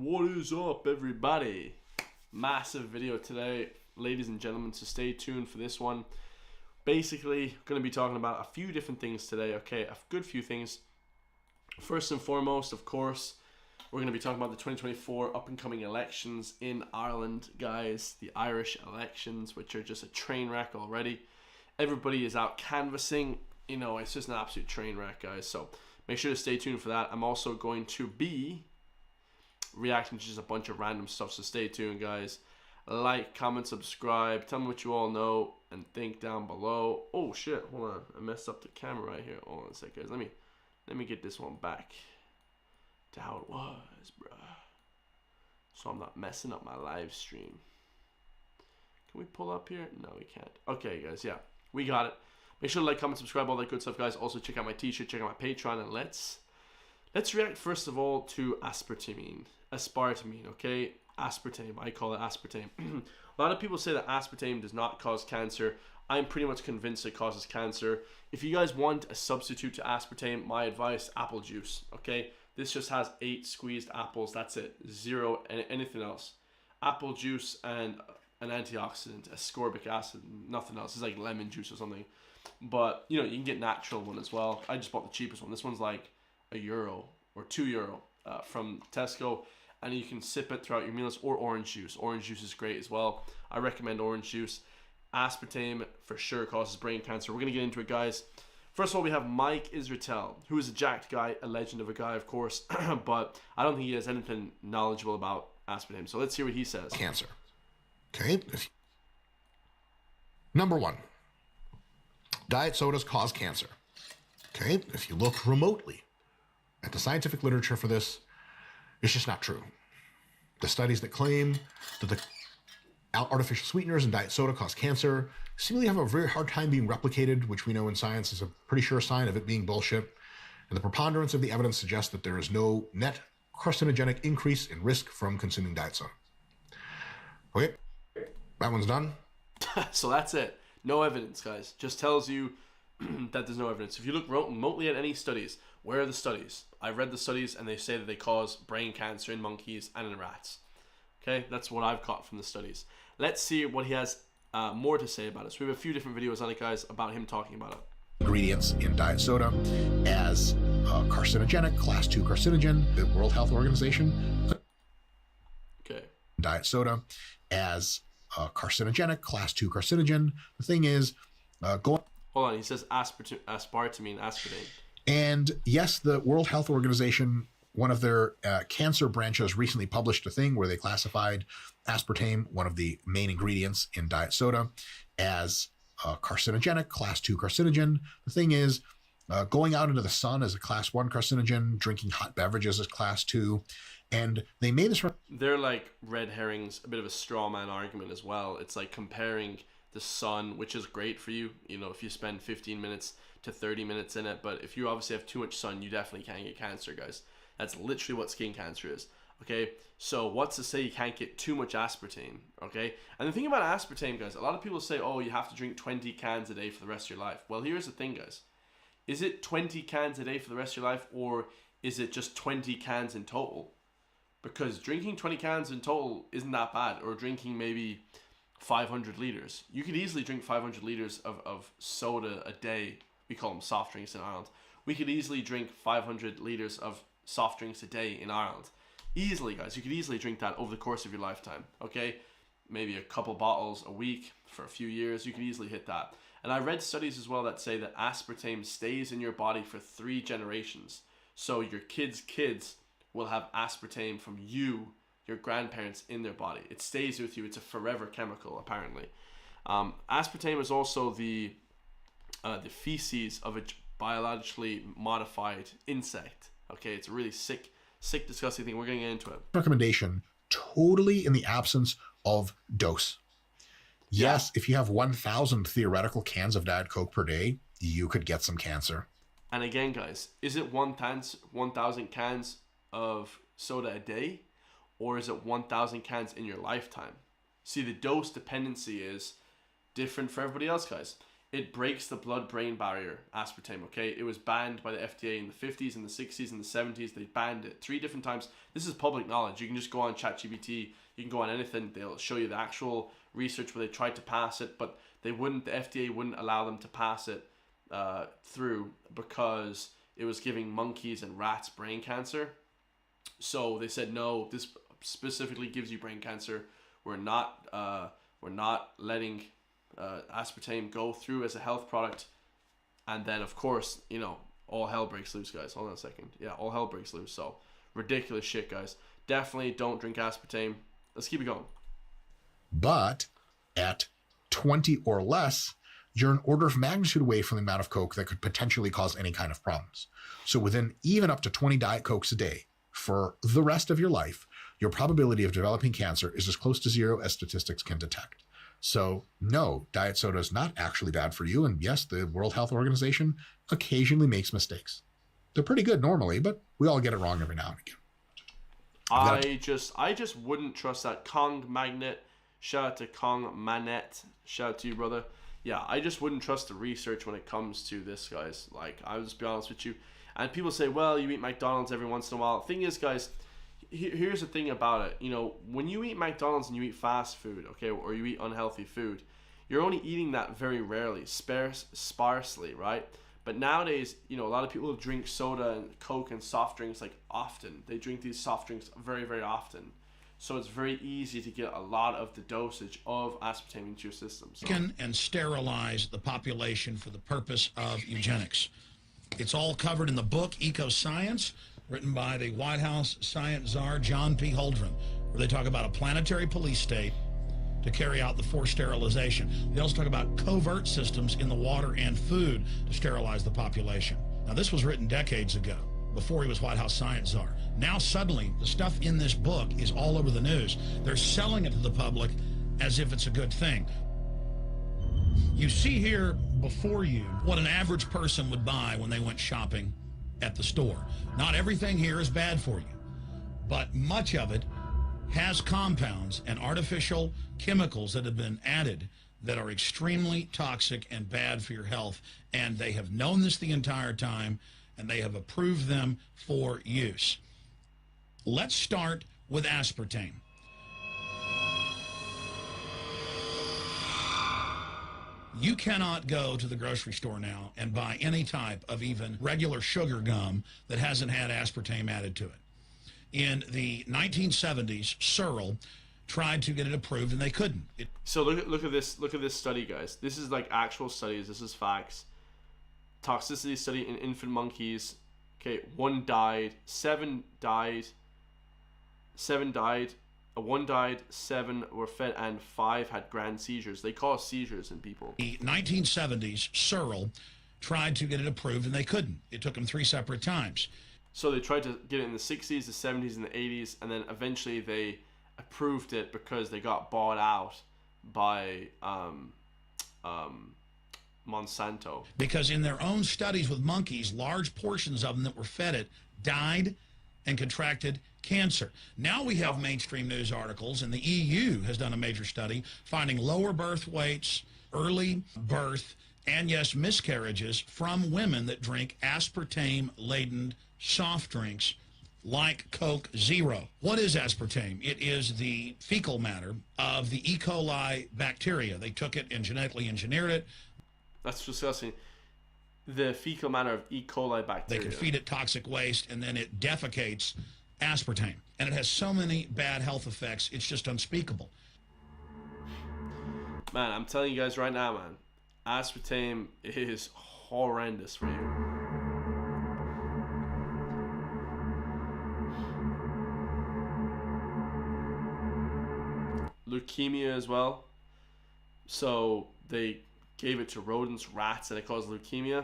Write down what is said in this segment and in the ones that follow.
What is up, everybody? Massive video today, ladies and gentlemen, so stay tuned for this one. Basically, going to be talking about a few different things today, okay? A good few things. First and foremost, of course, we're going to be talking about the 2024 up-and-coming elections in Ireland, guys. The Irish elections, which are just a train wreck already. Everybody is out canvassing. You know, it's just an absolute train wreck, guys. So make sure to stay tuned for that. I'm also going to be reacting to just a bunch of random stuff, so stay tuned, guys. Like, comment, subscribe, tell me what you all know and think down below. Oh shit, hold on, I messed up the camera right here. Hold on a sec, guys. Let me get this one back to how it was, bruh, so I'm not messing up my live stream. Can we pull up here? No, we can't. Okay, guys, yeah, we got it. Make sure to like, comment, subscribe, all that good stuff, guys. Also check out my t-shirt, check out my Patreon, and let's react first of all to aspartame, okay? Aspartame, I call it aspartame. A lot of people say that aspartame does not cause cancer. I'm pretty much convinced it causes cancer. If you guys want a substitute to aspartame, my advice, apple juice, okay? This just has 8 squeezed apples, that's it. Zero, anything else. Apple juice and an antioxidant, ascorbic acid, nothing else. It's like lemon juice or something. But, you know, you can get natural one as well. I just bought the cheapest one. This one's like €1 or €2 from Tesco, and you can sip it throughout your meals, or orange juice. Orange juice is great as well. I recommend orange juice. Aspartame for sure causes brain cancer. We're gonna get into it, guys. First of all, we have Mike Israetel, who is a jacked guy, a legend of a guy, of course, but I don't think he has anything knowledgeable about aspartame. So let's hear what he says. Cancer. Okay. Number 1, diet sodas cause cancer. Okay. If you look remotely at the scientific literature for this, it's just not true. The studies that claim that the artificial sweeteners in diet soda cause cancer seemingly have a very hard time being replicated, which we know in science is a pretty sure sign of it being bullshit. And the preponderance of the evidence suggests that there is no net carcinogenic increase in risk from consuming diet soda. Okay, that one's done. So that's it. No evidence, guys. Just tells you that there's no evidence. If you look remotely at any studies, where are the studies? I read the studies and they say that they cause brain cancer in monkeys and in rats. Okay, that's what I've caught from the studies. Let's see what he has more to say about it. So we have a few different videos on it, guys, about him talking about it. Ingredients in diet soda as carcinogenic, class 2 carcinogen. The World Health Organization. Okay. Diet soda as carcinogenic, class 2 carcinogen. The thing is, hold on, he says aspartame, aspartame. And yes, the World Health Organization, one of their cancer branches, recently published a thing where they classified aspartame, one of the main ingredients in diet soda, as carcinogenic, class 2 carcinogen. The thing is, going out into the sun is a class 1 carcinogen, drinking hot beverages is class 2. And they made this... They're like red herrings, a bit of a straw man argument as well. It's like comparing the sun, which is great for you, you know, if you spend 15 minutes to 30 minutes in it. But if you obviously have too much sun, you definitely can get cancer, guys. That's literally what skin cancer is. Okay, so what's to say you can't get too much aspartame? Okay, and the thing about aspartame, guys, a lot of people say, oh, you have to drink 20 cans a day for the rest of your life. Well, here's the thing, guys. Is it 20 cans a day for the rest of your life, or is it just 20 cans in total? Because drinking 20 cans in total isn't that bad, or drinking maybe 500 liters. You could easily drink 500 liters of soda a day. We call them soft drinks in Ireland. We could easily drink 500 liters of soft drinks a day in Ireland. Easily, guys. You could easily drink that over the course of your lifetime. Okay, maybe a couple bottles a week for a few years. You could easily hit that. And I read studies as well that say that aspartame stays in your body for 3 generations. So your kids' kids will have aspartame from you, your grandparents, in their body. It stays with you. It's a forever chemical, apparently. Aspartame is also the feces of a biologically modified insect. Okay, it's a really sick, disgusting thing. We're going to get into it. Recommendation, totally in the absence of dose. Yes, if you have 1,000 theoretical cans of Diet Coke per day, you could get some cancer. And again, guys, is it 1,000 cans of soda a day, or is it 1,000 cans in your lifetime? See, the dose dependency is different for everybody else, guys. it breaks the blood-brain barrier, aspartame, okay? It was banned by the FDA in the 50s, in the 60s, in the 70s. They banned it 3 different times. This is public knowledge. You can just go on ChatGPT. You can go on anything. They'll show you the actual research where they tried to pass it, but they wouldn't. The FDA wouldn't allow them to pass it through because it was giving monkeys and rats brain cancer. So they said, no, this specifically gives you brain cancer. We're not letting aspartame go through as a health product. And then, of course, you know, all hell breaks loose, guys. Hold on a second. Yeah, all hell breaks loose. So ridiculous shit, guys. Definitely don't drink aspartame. Let's keep it going. But at 20 or less, you're an order of magnitude away from the amount of Coke that could potentially cause any kind of problems. So within even up to 20 Diet Cokes a day for the rest of your life, your probability of developing cancer is as close to 0 as statistics can detect. So no, diet soda is not actually bad for you. And yes, the World Health Organization occasionally makes mistakes. They're pretty good normally, but we all get it wrong every now and again. I just wouldn't trust that. Kong Magnet, shout out to Kong Manette, shout out to you, brother. Yeah, I just wouldn't trust the research when it comes to this, guys. Like, I'll just be honest with you. And people say, well, you eat McDonald's every once in a while. Thing is, guys, here's the thing about it. You know, when you eat McDonald's and you eat fast food, okay, or you eat unhealthy food, you're only eating that very rarely, sparsely, right? But nowadays, you know, a lot of people drink soda and Coke and soft drinks like often. They drink these soft drinks very, very often. So it's very easy to get a lot of the dosage of aspartame into your system. So. And sterilize the population for the purpose of eugenics. It's all covered in the book Eco Science, written by the White House science czar, John P. Holdren, where they talk about a planetary police state to carry out the forced sterilization. They also talk about covert systems in the water and food to sterilize the population. Now, this was written decades ago, before he was White House science czar. Now, suddenly, the stuff in this book is all over the news. They're selling it to the public as if it's a good thing. You see here before you what an average person would buy when they went shopping at the store. Not everything here is bad for you, but much of it has compounds and artificial chemicals that have been added that are extremely toxic and bad for your health, and they have known this the entire time, and they have approved them for use. Let's start with aspartame. You cannot go to the grocery store now and buy any type of even regular sugar gum that hasn't had aspartame added to it. In the 1970s, Searle tried to get it approved, and they couldn't. So look at this study, guys. This is like actual studies. This is facts. Toxicity study in infant monkeys. Okay, 1 died, 7 died, 7 died, 1 died, 7 were fed, and 5 had grand seizures. They cause seizures in people. The 1970s, Searle tried to get it approved, and they couldn't. It took them 3 separate times. So they tried to get it in the 60s, the 70s, and the 80s, and then eventually they approved it because they got bought out by Monsanto. Because in their own studies with monkeys, large portions of them that were fed it died and contracted cancer. Now we have mainstream news articles, and the EU has done a major study finding lower birth weights, early birth, and yes, miscarriages from women that drink aspartame-laden soft drinks like Coke Zero. What is aspartame? It is the fecal matter of the E. coli bacteria. They took it and genetically engineered it. That's disgusting. The fecal matter of E. coli bacteria. They can feed it toxic waste, and then it defecates aspartame. And it has so many bad health effects, it's just unspeakable. Man, I'm telling you guys right now, man, aspartame is horrendous for you. Leukemia as well. So they gave it to rodents, rats, and it caused leukemia.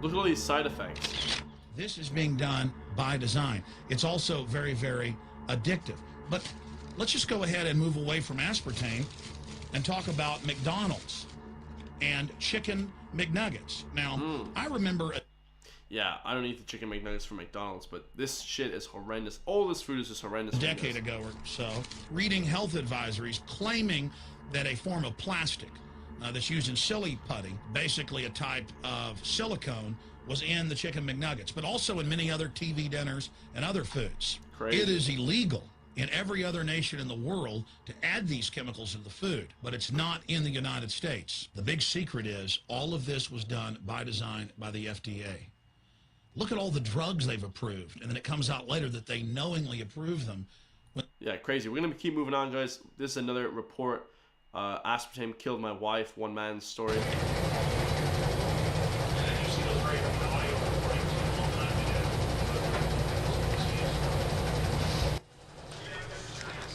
Look at all these side effects. This is being done by design. It's also very, very addictive. But let's just go ahead and move away from aspartame and talk about McDonald's and chicken McNuggets. Now, I remember... yeah, I don't eat the chicken McNuggets from McDonald's, but this shit is horrendous. All this food is just horrendous. A decade ago or so, reading health advisories claiming that a form of plastic that's used in silly putty, basically a type of silicone, was in the chicken McNuggets, but also in many other TV dinners and other foods. Crazy. It is illegal in every other nation in the world to add these chemicals to the food, but it's not in the United States. The big secret is all of this was done by design by the FDA. Look at all the drugs they've approved, and then it comes out later that they knowingly approve them. Yeah, crazy. We're going to keep moving on, guys. This is another report. Aspartame killed my wife, one man's story.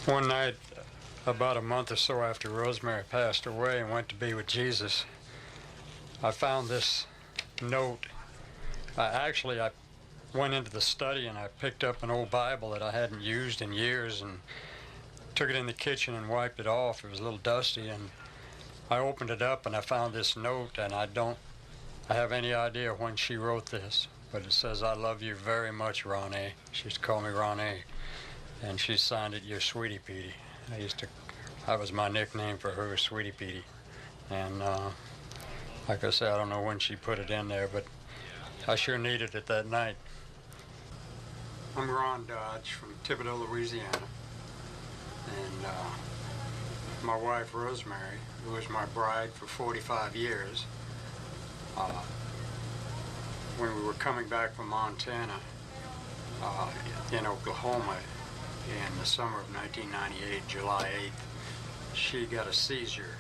One night, about a month or so after Rosemary passed away and went to be with Jesus, I found this note. I went into the study and I picked up an old Bible that I hadn't used in years and took it in the kitchen and wiped it off. It was a little dusty, and I opened it up and I found this note, and I have any idea when she wrote this, but it says, "I love you very much, Ronnie." She used to call me Ronnie, and she signed it, "Your Sweetie Petey." That was my nickname for her, Sweetie Petey. And like I said, I don't know when she put it in there, but I sure needed it that night. I'm Ron Dodge from Thibodaux, Louisiana. And my wife, Rosemary, who was my bride for 45 years, when we were coming back from Montana in Oklahoma in the summer of 1998, July 8th, she got a seizure.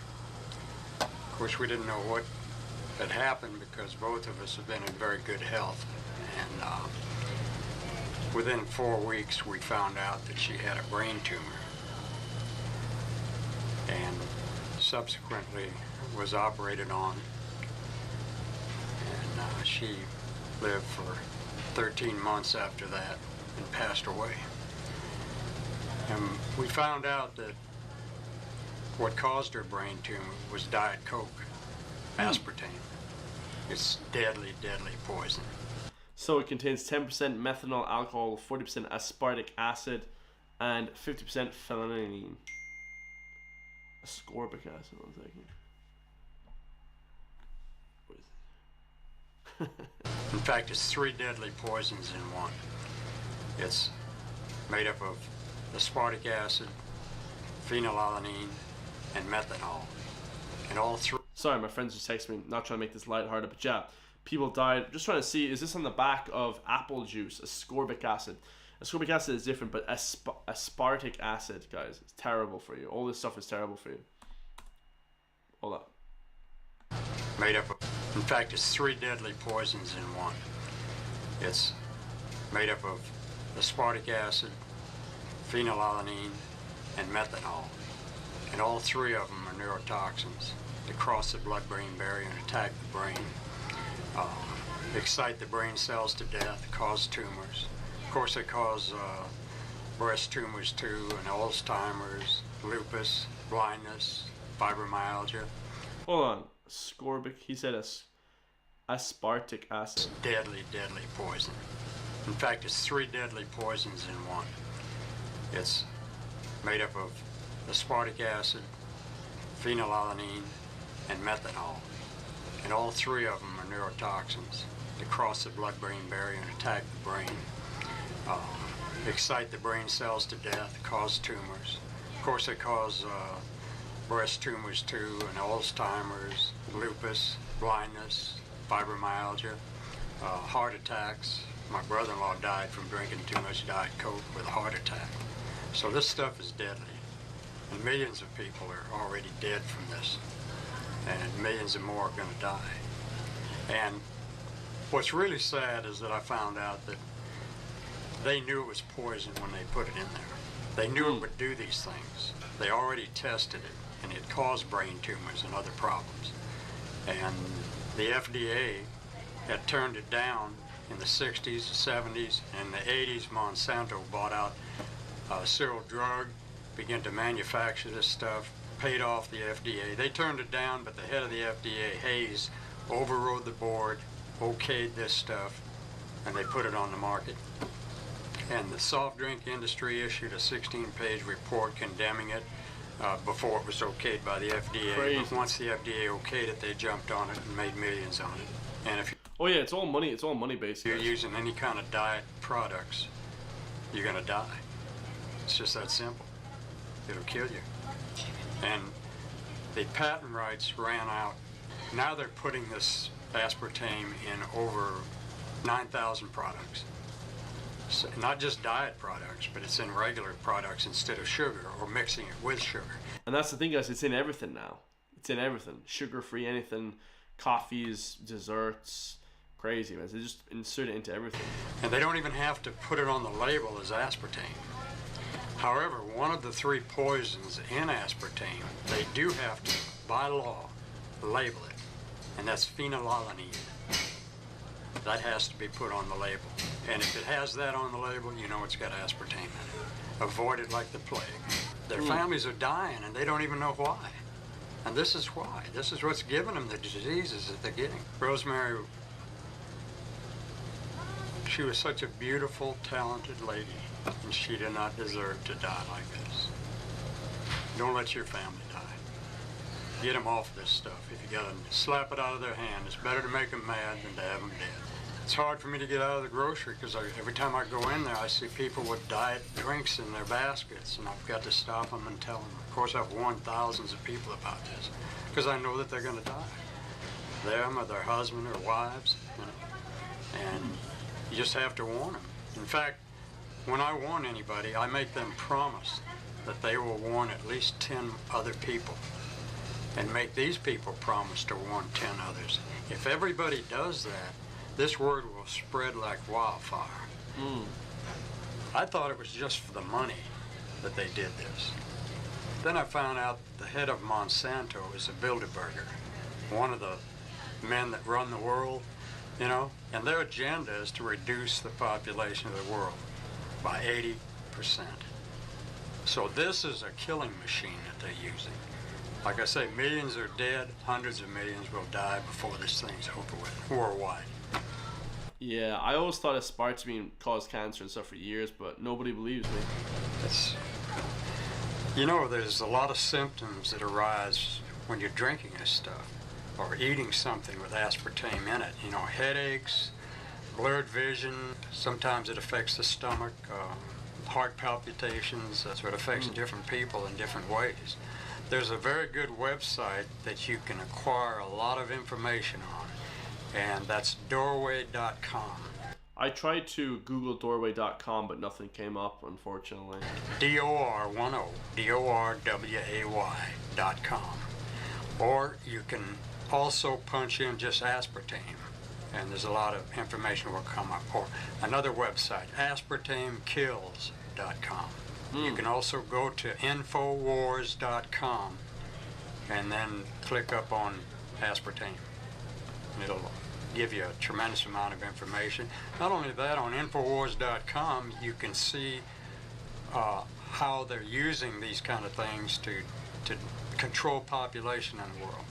Of course, we didn't know what had happened because both of us have been in very good health. And within 4 weeks, we found out that she had a brain tumor, and subsequently was operated on, and she lived for 13 months after that and passed away. And we found out that what caused her brain tumor was Diet Coke, aspartame. It's deadly, deadly poison. So it contains 10% methanol alcohol, 40% aspartic acid, and 50% phenylalanine. Ascorbic acid, one second. What is it? In fact, it's 3 deadly poisons in one. It's made up of aspartic acid, phenylalanine, and methanol. And all 3... Sorry, my friends just texted me. Not trying to make this lighthearted, but yeah. People died. Just trying to see, is this on the back of apple juice? Ascorbic acid. Ascorbic acid is different, but aspartic acid, guys, it's terrible for you. All this stuff is terrible for you. Hold up. Made up of... In fact, it's 3 deadly poisons in one. It's made up of aspartic acid, phenylalanine, and methanol. And all 3 of them are neurotoxins. They cross the blood-brain barrier and attack the brain. Excite the brain cells to death, cause tumors. Of course, they cause breast tumors too, and Alzheimer's, lupus, blindness, fibromyalgia. Hold on. Ascorbic, he said aspartic acid. Deadly, deadly poison. In fact, it's 3 deadly poisons in one. It's made up of aspartic acid, phenylalanine, and methanol. And all 3 of them are neurotoxins. They cross the blood-brain barrier and attack the brain. Excite the brain cells to death, cause tumors. Of course, they cause breast tumors too, and Alzheimer's, lupus, blindness, fibromyalgia, heart attacks. My brother-in-law died from drinking too much Diet Coke with a heart attack. So this stuff is deadly. And millions of people are already dead from this. And millions of more are going to die. And what's really sad is that I found out that they knew it was poison when they put it in there. They knew it would do these things. They already tested it, and it caused brain tumors and other problems. And the FDA had turned it down in the 60s, the 70s, and the 80s. Monsanto bought out Cyril Drug, began to manufacture this stuff, paid off the FDA. They turned it down, but the head of the FDA, Hayes, overrode the board, okayed this stuff, and they put it on the market. And the soft drink industry issued a 16-page report condemning it before it was okayed by the FDA. Crazy. But once the FDA okayed it, they jumped on it and made millions on it. And if Oh yeah, it's all money. It's all money based. you're using any kind of diet products, you're gonna die. It's just that simple. It'll kill you. And the patent rights ran out. Now they're putting this aspartame in over 9,000 products. So not just diet products, but it's in regular products instead of sugar, or mixing it with sugar. And that's the thing, guys. It's in everything now. It's in everything. Sugar-free, anything, coffees, desserts, crazy, man. They just insert it into everything. And they don't even have to put it on the label as aspartame. However, one of the 3 poisons in aspartame, they do have to, by law, label it. And that's phenylalanine. That has to be put on the label. And if it has that on the label, you know it's got aspartame in it. Avoid it like the plague. Their families are dying and they don't even know why. And this is why. This is what's giving them the diseases that they're getting. Rosemary, she was such a beautiful, talented lady, and she did not deserve to die like this. Don't let your family die. Get them off this stuff. If you gotta slap it out of their hand, it's better to make them mad than to have them dead. It's hard for me to get out of the grocery because every time I go in there, I see people with diet drinks in their baskets, and I've got to stop them and tell them. Of course, I've warned thousands of people about this because I know that they're going to die. Them or their husband or wives, you know, and you just have to warn them. In fact, when I warn anybody, I make them promise that they will warn at least 10 other people, and make these people promise to warn 10 others. If everybody does that, this word will spread like wildfire. I thought it was just for the money that they did this. Then I found out the head of Monsanto is a Bilderberger, one of the men that run the world, you know, and their agenda is to reduce the population of the world by 80%. So this is a killing machine that they're using. Like I say, millions are dead, hundreds of millions will die before this thing's over with, worldwide. Yeah, I always thought aspartame caused cancer and stuff for years, but nobody believes me. It's, you know, there's a lot of symptoms that arise when you're drinking this stuff or eating something with aspartame in it. You know, headaches, blurred vision, sometimes it affects the stomach, heart palpitations. That's what affects different people in different ways. There's a very good website that you can acquire a lot of information on, and that's doorway.com. I tried to Google doorway.com, but nothing came up, unfortunately. DOR10, DORWAY.com. Or you can also punch in just aspartame, and there's a lot of information will come up. Or another website, aspartamekills.com. You can also go to infowars.com and then click up on aspartame. And it'll give you a tremendous amount of information. Not only that, on infowars.com you can see how they're using these kind of things to control population in the world.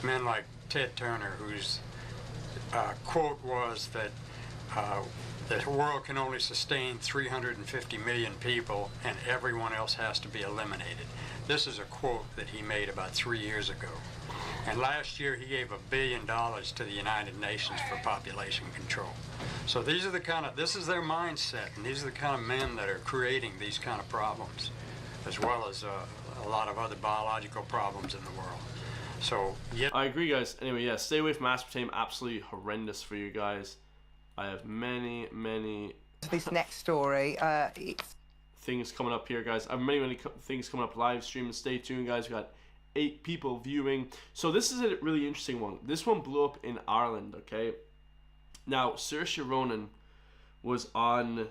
Men like Ted Turner, whose quote was that the world can only sustain 350 million people and everyone else has to be eliminated. This is a quote that he made about 3 years ago. And last year he gave $1 billion to the United Nations for population control. So these are the this is their mindset, and these are the kind of men that are creating these kind of problems, as well as a lot of other biological problems in the world. So, yeah. I agree, guys. Anyway, yeah, stay away from aspartame. Absolutely horrendous for you guys. I have many This next story, it's things coming up here, guys. I have many things coming up live stream. Stay tuned, guys. We got 8 people viewing. So this is a really interesting one. This one blew up in Ireland, okay? Now, Saoirse Ronan was on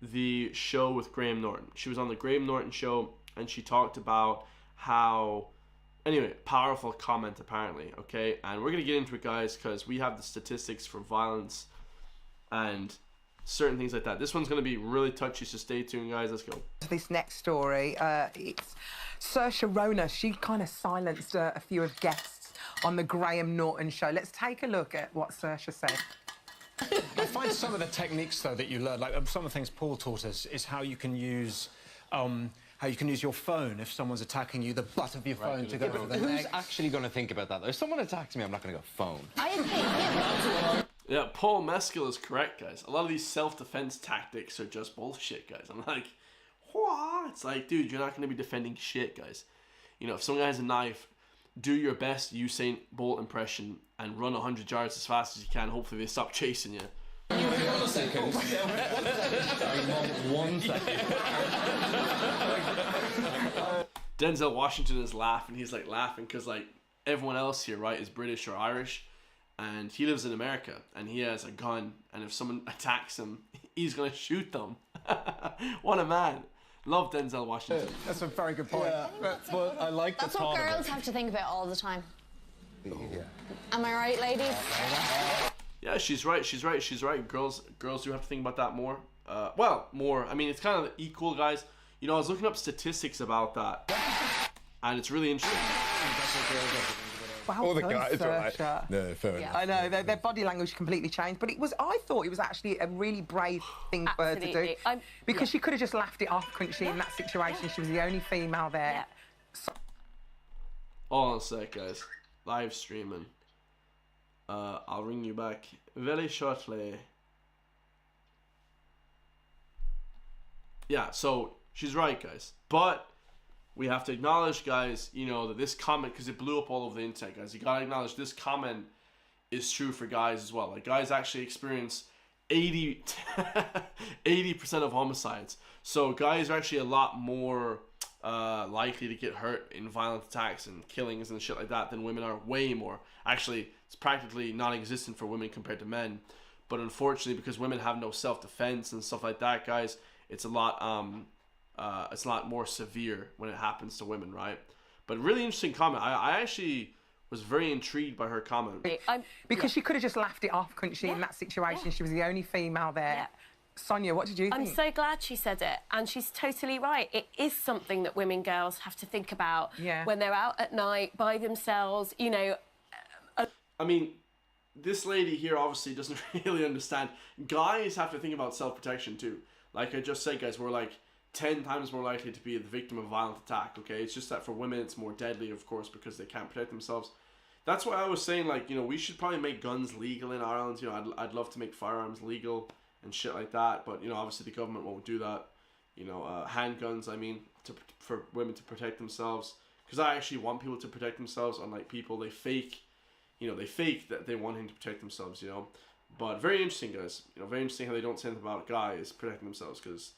the show with Graham Norton. She was on the Graham Norton show, and she talked about how, anyway, powerful comment apparently, okay? And we're going to get into it, guys, because we have the statistics for violence and certain things like that. This one's going to be really touchy, so stay tuned, guys. Let's go. this next story. It's Saoirse Ronan. She kind of silenced a few of guests on the Graham Norton show. Let's take a look at what Saoirse said. I find some of the techniques, though, that you learn, like some of the things Paul taught us, is how you can use your phone if someone's attacking you, the butt of your phone to go for the Who's neck. actually going to think about that? If someone attacks me, I'm not going to go phone. Yeah, Paul Mescal is correct, guys. A lot of these self-defense tactics are just bullshit, guys. I'm like, what? It's like, dude, you're not going to be defending shit, guys. You know, if someone has a knife, do your best Usain Bolt impression and run 100 yards as fast as you can. Hopefully they stop chasing you. Hang on a second. 1 second. Denzel Washington is laughing. He's like laughing because like everyone else here, right, is British or Irish. And he lives in America, and he has a gun, and if someone attacks him, he's going to shoot them. What a man. Love Denzel Washington. That's a very good point. Yeah, but I like the That's what thought of girls it. have to think about all the time. Yeah. Am I right, ladies? Yeah, she's right. She's right. She's right. Girls do have to think about that more. Well, more. I mean, it's kind of equal, guys. You know, I was looking up statistics about that, and it's really interesting. Well All the done, guys are like, Saoirse. no, fair enough. I know, their body language completely changed, but I thought it was actually a really brave thing for her to do. Absolutely. Because she could have just laughed it off, couldn't she, in that situation? She was the only female there. Yeah. Hold on a sec, guys. Live streaming. I'll ring you back very shortly. Yeah, so she's right, guys. But we have to acknowledge, guys, you know, that this comment, because it blew up all over the internet, guys. You gotta acknowledge this comment is true for guys as well. Like, guys actually experience 80% of homicides. So guys are actually a lot more likely to get hurt in violent attacks and killings and shit like that than women are. Way more. Actually, it's practically non-existent for women compared to men. But unfortunately, because women have no self-defense and stuff like that, guys, it's a lot more severe when it happens to women, right? But really interesting comment. I actually was very intrigued by her comment. Because she could have just laughed it off, couldn't she, in that situation? She was the only female there. Yeah. Sonia, what did you think? I'm so glad she said it, and she's totally right. It is something that girls have to think about when they're out at night by themselves, you know. I mean, this lady here obviously doesn't really understand. Guys have to think about self-protection too. Like I just said, guys, we're like 10 times more likely to be the victim of a violent attack, okay? It's just that for women it's more deadly, of course, because they can't protect themselves. That's why I was saying, like, you know, we should probably make guns legal in Ireland. You know, I'd love to make firearms legal and shit like that, but, you know, obviously the government won't do that. You know, handguns, I mean, for women to protect themselves. Because I actually want people to protect themselves, unlike people, they fake that they want him to protect themselves, you know. But very interesting, guys. You know, very interesting how they don't say anything about guys protecting themselves, because,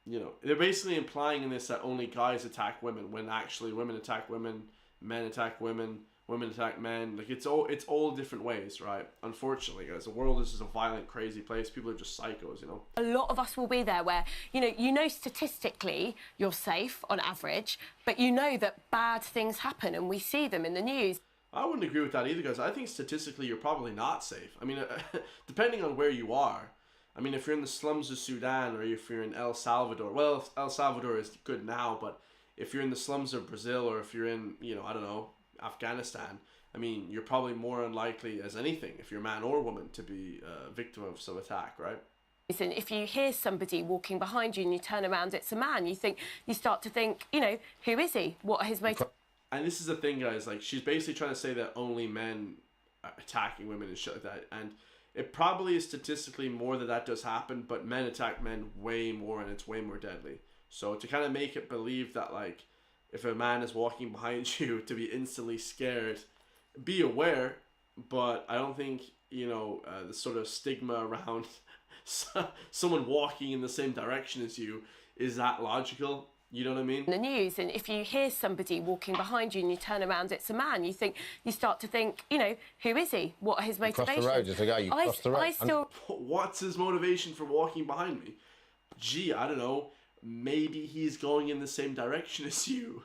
you know, they're basically implying in this that only guys attack women, when actually women attack women, men attack women, women attack men. Like, it's all different ways, right? Unfortunately, guys, the world is just a violent, crazy place. People are just psychos, you know. A lot of us will be there where, you know statistically you're safe on average, but you know that bad things happen and we see them in the news. I wouldn't agree with that either, guys. I think statistically you're probably not safe. I mean, depending on where you are. I mean, if you're in the slums of Sudan or if you're in El Salvador, well, El Salvador is good now, but if you're in the slums of Brazil or if you're in, you know, I don't know, Afghanistan, I mean, you're probably more unlikely as anything, if you're a man or woman, to be a victim of some attack, right? And if you hear somebody walking behind you and you turn around, it's a man, you start to think, you know, who is he? What are his motives? And this is the thing, guys, like, she's basically trying to say that only men are attacking women and shit like that. And it probably is statistically more that does happen, but men attack men way more and it's way more deadly. So to kind of make it believe that, like, if a man is walking behind you, to be instantly scared, be aware, but I don't think, you know, the sort of stigma around someone walking in the same direction as you is that logical. You know what I mean? The news, and if you hear somebody walking behind you and you turn around, it's a man. You start to think, you know, who is he? What are his motivations? Cross the road, there's a guy, you cross the road. What's his motivation for walking behind me? Gee, I don't know. Maybe he's going in the same direction as you.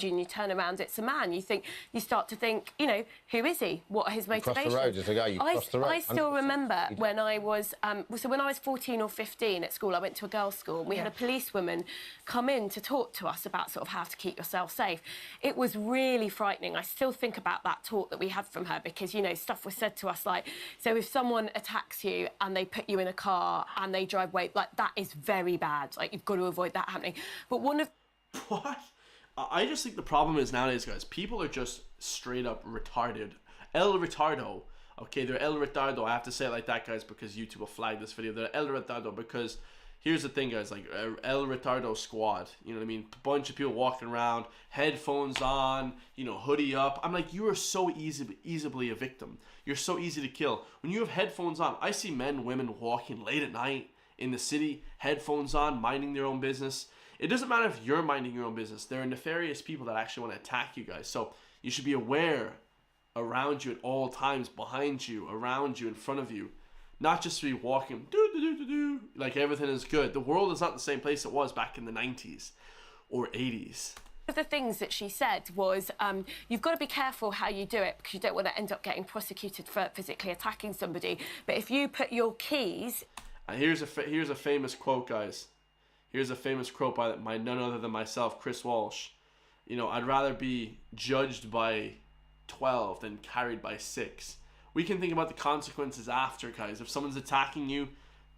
you and you turn around, it's a man. You start to think, you know, who is he? What are his motivations? Cross the road as a guy, you cross the road. I still 100%. remember when I was, so when I was 14 or 15 at school, I went to a girls' school, and we had a policewoman come in to talk to us about sort of how to keep yourself safe. It was really frightening. I still think about that talk that we had from her, because, you know, stuff was said to us like, so if someone attacks you and they put you in a car and they drive away, like, that is very bad. Like, you've got to avoid that happening. But one of... What? I just think the problem is nowadays, guys, people are just straight up retarded. El retardo. Okay, they're el retardo. I have to say it like that, guys, because YouTube will flag this video. They're el retardo because here's the thing, guys, like el retardo squad. You know what I mean? A bunch of people walking around, headphones on, you know, hoodie up. I'm like, you are so easily a victim. You're so easy to kill. When you have headphones on, I see men, women walking late at night in the city, headphones on, minding their own business. It doesn't matter if you're minding your own business. There are nefarious people that actually want to attack you guys. So you should be aware around you at all times, behind you, around you, in front of you. Not just to be walking, like everything is good. The world is not the same place it was back in the 90s or 80s. One of the things that she said was, you've got to be careful how you do it, because you don't want to end up getting prosecuted for physically attacking somebody. But if you put your keys... And here's a famous quote, guys. Here's a famous quote by none other than myself, Chris Walsh. You know, I'd rather be judged by 12 than carried by 6. We can think about the consequences after, guys. If someone's attacking you,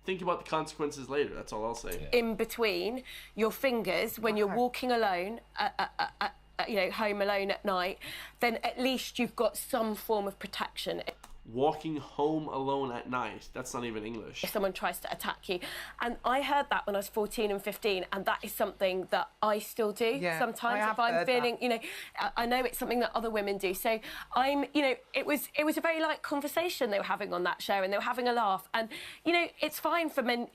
think about the consequences later. That's all I'll say. In between your fingers when you're walking alone, you know, home alone at night, then at least you've got some form of protection. Walking home alone at night. That's not even English. If someone tries to attack you. And I heard that when I was 14 and 15, and that is something that I still do sometimes if I'm feeling, you know, I know it's something that other women do. So I'm, you know, it was a very light conversation they were having on that show, and they were having a laugh. And, you know, it's fine for men.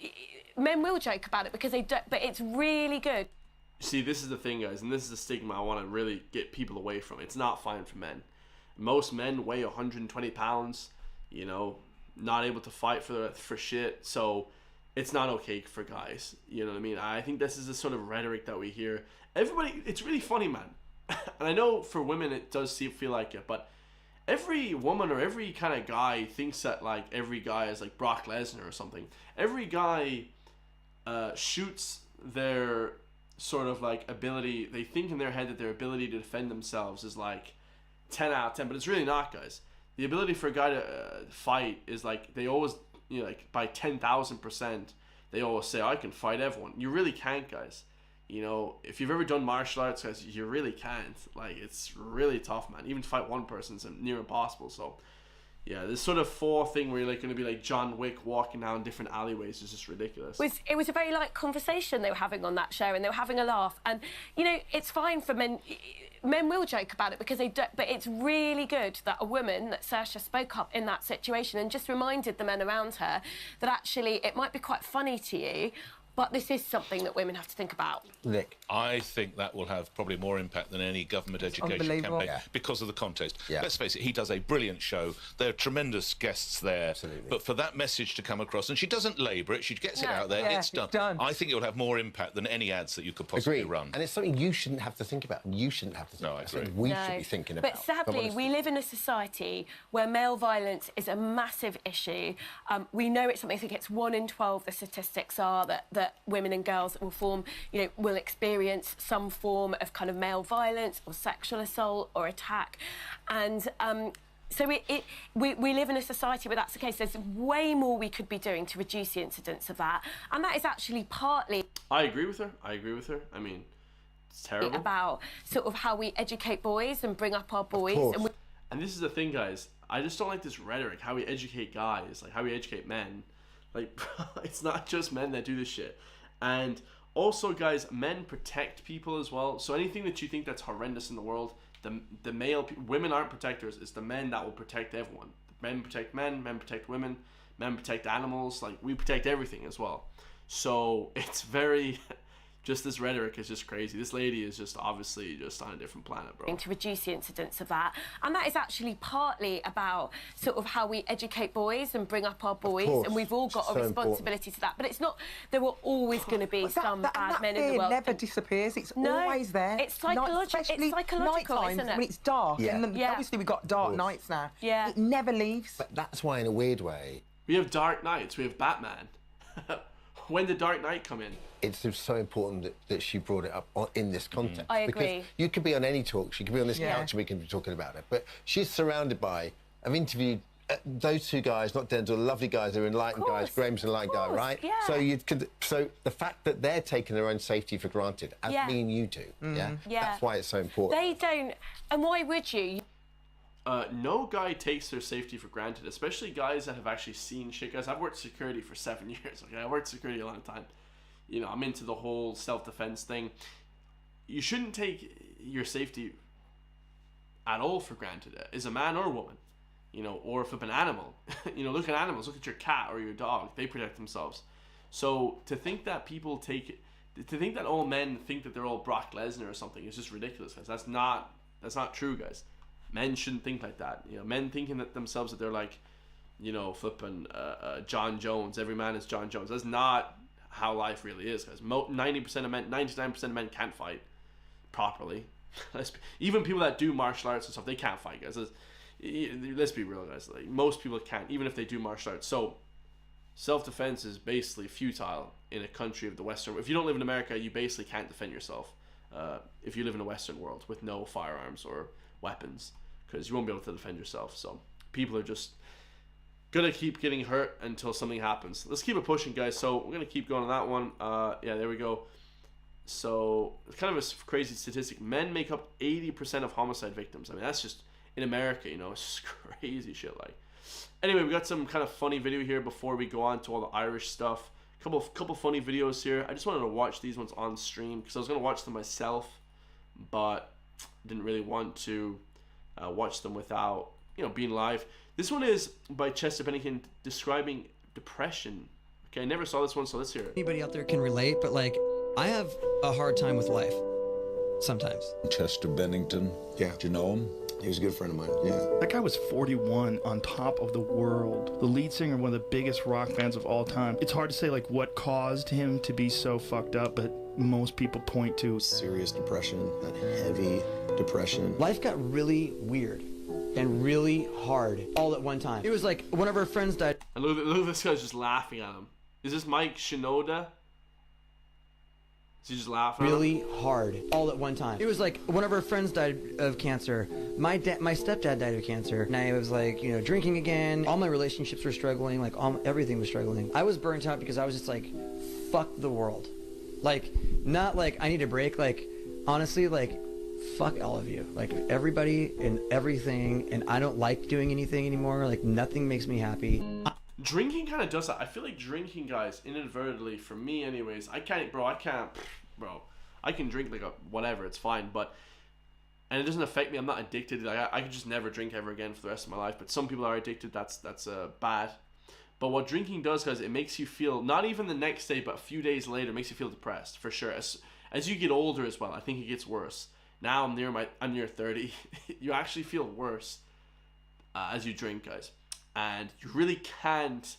Men will joke about it because they don't, but it's really good. See, this is the thing, guys, and this is the stigma I want to really get people away from. It's not fine for men. Most men weigh 120 pounds, you know, not able to fight for shit, so it's not okay for guys, you know what I mean? I think this is the sort of rhetoric that we hear. Everybody, it's really funny, man. And I know for women it does feel like it, but every woman or every kind of guy thinks that, like, every guy is like Brock Lesnar or something. Every guy shoots their sort of, like, ability, they think in their head that their ability to defend themselves is, like, 10 out of 10, but it's really not, guys. The ability for a guy to fight is like, they always, you know, like by 10,000%, they always say, I can fight everyone. You really can't, guys. You know, if you've ever done martial arts, guys, you really can't. Like, it's really tough, man. Even to fight one person is near impossible. So, yeah, this sort of thing where you're like going to be like John Wick walking down different alleyways is just ridiculous. It was a very light conversation they were having on that show, and they were having a laugh. And, you know, it's fine for men. Men will joke about it because they don't, but it's really good that a woman, that Saoirse, spoke up in that situation and just reminded the men around her that actually it might be quite funny to you, but this is something that women have to think about. Nick? I think that will have probably more impact than any government education campaign because of the context. Let's face it, he does a brilliant show. There are tremendous guests there. Absolutely. But for that message to come across, and she doesn't labour it, she gets it out there, it's done. I think it will have more impact than any ads that you could possibly run. And it's something you shouldn't have to think about, and you shouldn't have to think about. I agree. We should be thinking about. But sadly, we live in a society where male violence is a massive issue. We know it's something, I think it's 1 in 12, the statistics are that women and girls will experience some form of kind of male violence or sexual assault or attack. And so we live in a society where that's the case. There's way more we could be doing to reduce the incidence of that. And that is actually partly... I agree with her. I mean, it's terrible. ...about sort of how we educate boys and bring up our boys. And this is the thing, guys. I just don't like this rhetoric, how we educate guys, like how we educate men. Like, it's not just men that do this shit. And also, guys, men protect people as well. So anything that you think that's horrendous in the world, the male, women aren't protectors. It's the men that will protect everyone. Men protect men protect women, men protect animals. Like, we protect everything as well. So it's very, just this rhetoric is just crazy. This lady is just obviously just on a different planet, bro. To reduce the incidence of that. And that is actually partly about sort of how we educate boys and bring up our boys, and we've all got a responsibility to that. But it's not, there were always going to be some bad men in the world. It never disappears, it's always there. It's psychological, night-times, isn't it? when it's dark, and obviously we've got dark nights now. Yeah. It never leaves. But that's why, in a weird way... We have dark nights, we have Batman. When did Dark Knight come in? It's so important that she brought it up in this context. I agree. Because you could be on any talk, she could be on this couch and we can be talking about it. But she's surrounded by... I've interviewed those two guys, not Denzel, lovely guys, they're enlightened guys, Graham's an enlightened guy, right? Yeah. So the fact that they're taking their own safety for granted, as me and you do, that's why it's so important. They don't... And why would you? No guy takes their safety for granted, especially guys that have actually seen shit. Guys, I've worked security for 7 years, okay? I worked security a long time. You know, I'm into the whole self-defense thing. You shouldn't take your safety at all for granted, as a man or a woman. You know, or if an animal. You know, look at animals. Look at your cat or your dog. They protect themselves. So to think that people take... To think that all men think that they're all Brock Lesnar or something is just ridiculous, guys. That's not true, guys. Men shouldn't think like that. You know, men thinking that themselves that they're like, you know, flipping John Jones. Every man is John Jones. That's not how life really is, guys. 99% of men can't fight properly. Even people that do martial arts and stuff, they can't fight, guys. Let's be real, guys. Like, most people can't, even if they do martial arts. So self-defense is basically futile in a country of the Western. If you don't live in America, you basically can't defend yourself. If you live in a Western world with no firearms or weapons, because you won't be able to defend yourself. So people are just gonna keep getting hurt until something happens. Let's keep it pushing, guys. So we're gonna keep going on that one. Yeah, there we go. So it's kind of a crazy statistic. Men make up 80% of homicide victims. I mean, that's just in America, you know. It's just crazy shit. Like, anyway, we got some kind of funny video here before we go on to all the Irish stuff. Couple funny videos here. I just wanted to watch these ones on stream because I was gonna watch them myself, but didn't really want to watch them without, you know, being live. This one is by Chester Bennington describing depression. Okay, I never saw this one, so let's hear it. Anybody out there can relate, but like, I have a hard time with life sometimes. Chester Bennington. Yeah. Do you know him? He was a good friend of mine, yeah. That guy was 41, on top of the world. The lead singer of one of the biggest rock bands of all time. It's hard to say like what caused him to be so fucked up, but most people point to serious depression, that heavy depression. Life got really weird and really hard all at one time. It was like one of our friends died. And look at this guy's just laughing at him. Is this Mike Shinoda? Is he just laughing? Really hard all at one time. It was like one of our friends died of cancer. My stepdad died of cancer, and I was like, you know, drinking again. All my relationships were struggling. Like everything was struggling. I was burnt out because I was just like, fuck the world. Like, not like I need a break. Like, honestly, like, fuck all of you. Like, everybody and everything, and I don't like doing anything anymore. Like, nothing makes me happy. Drinking kind of does that. I feel like drinking, guys, inadvertently, for me anyways, I can drink like a whatever, it's fine, and it doesn't affect me. I'm not addicted. Like, I could just never drink ever again for the rest of my life, but some people are addicted. That's bad. But what drinking does, guys, it makes you feel, not even the next day, but a few days later, it makes you feel depressed, for sure. As you get older as well, I think it gets worse. Now I'm near 30. You actually feel worse as you drink, guys. And you really can't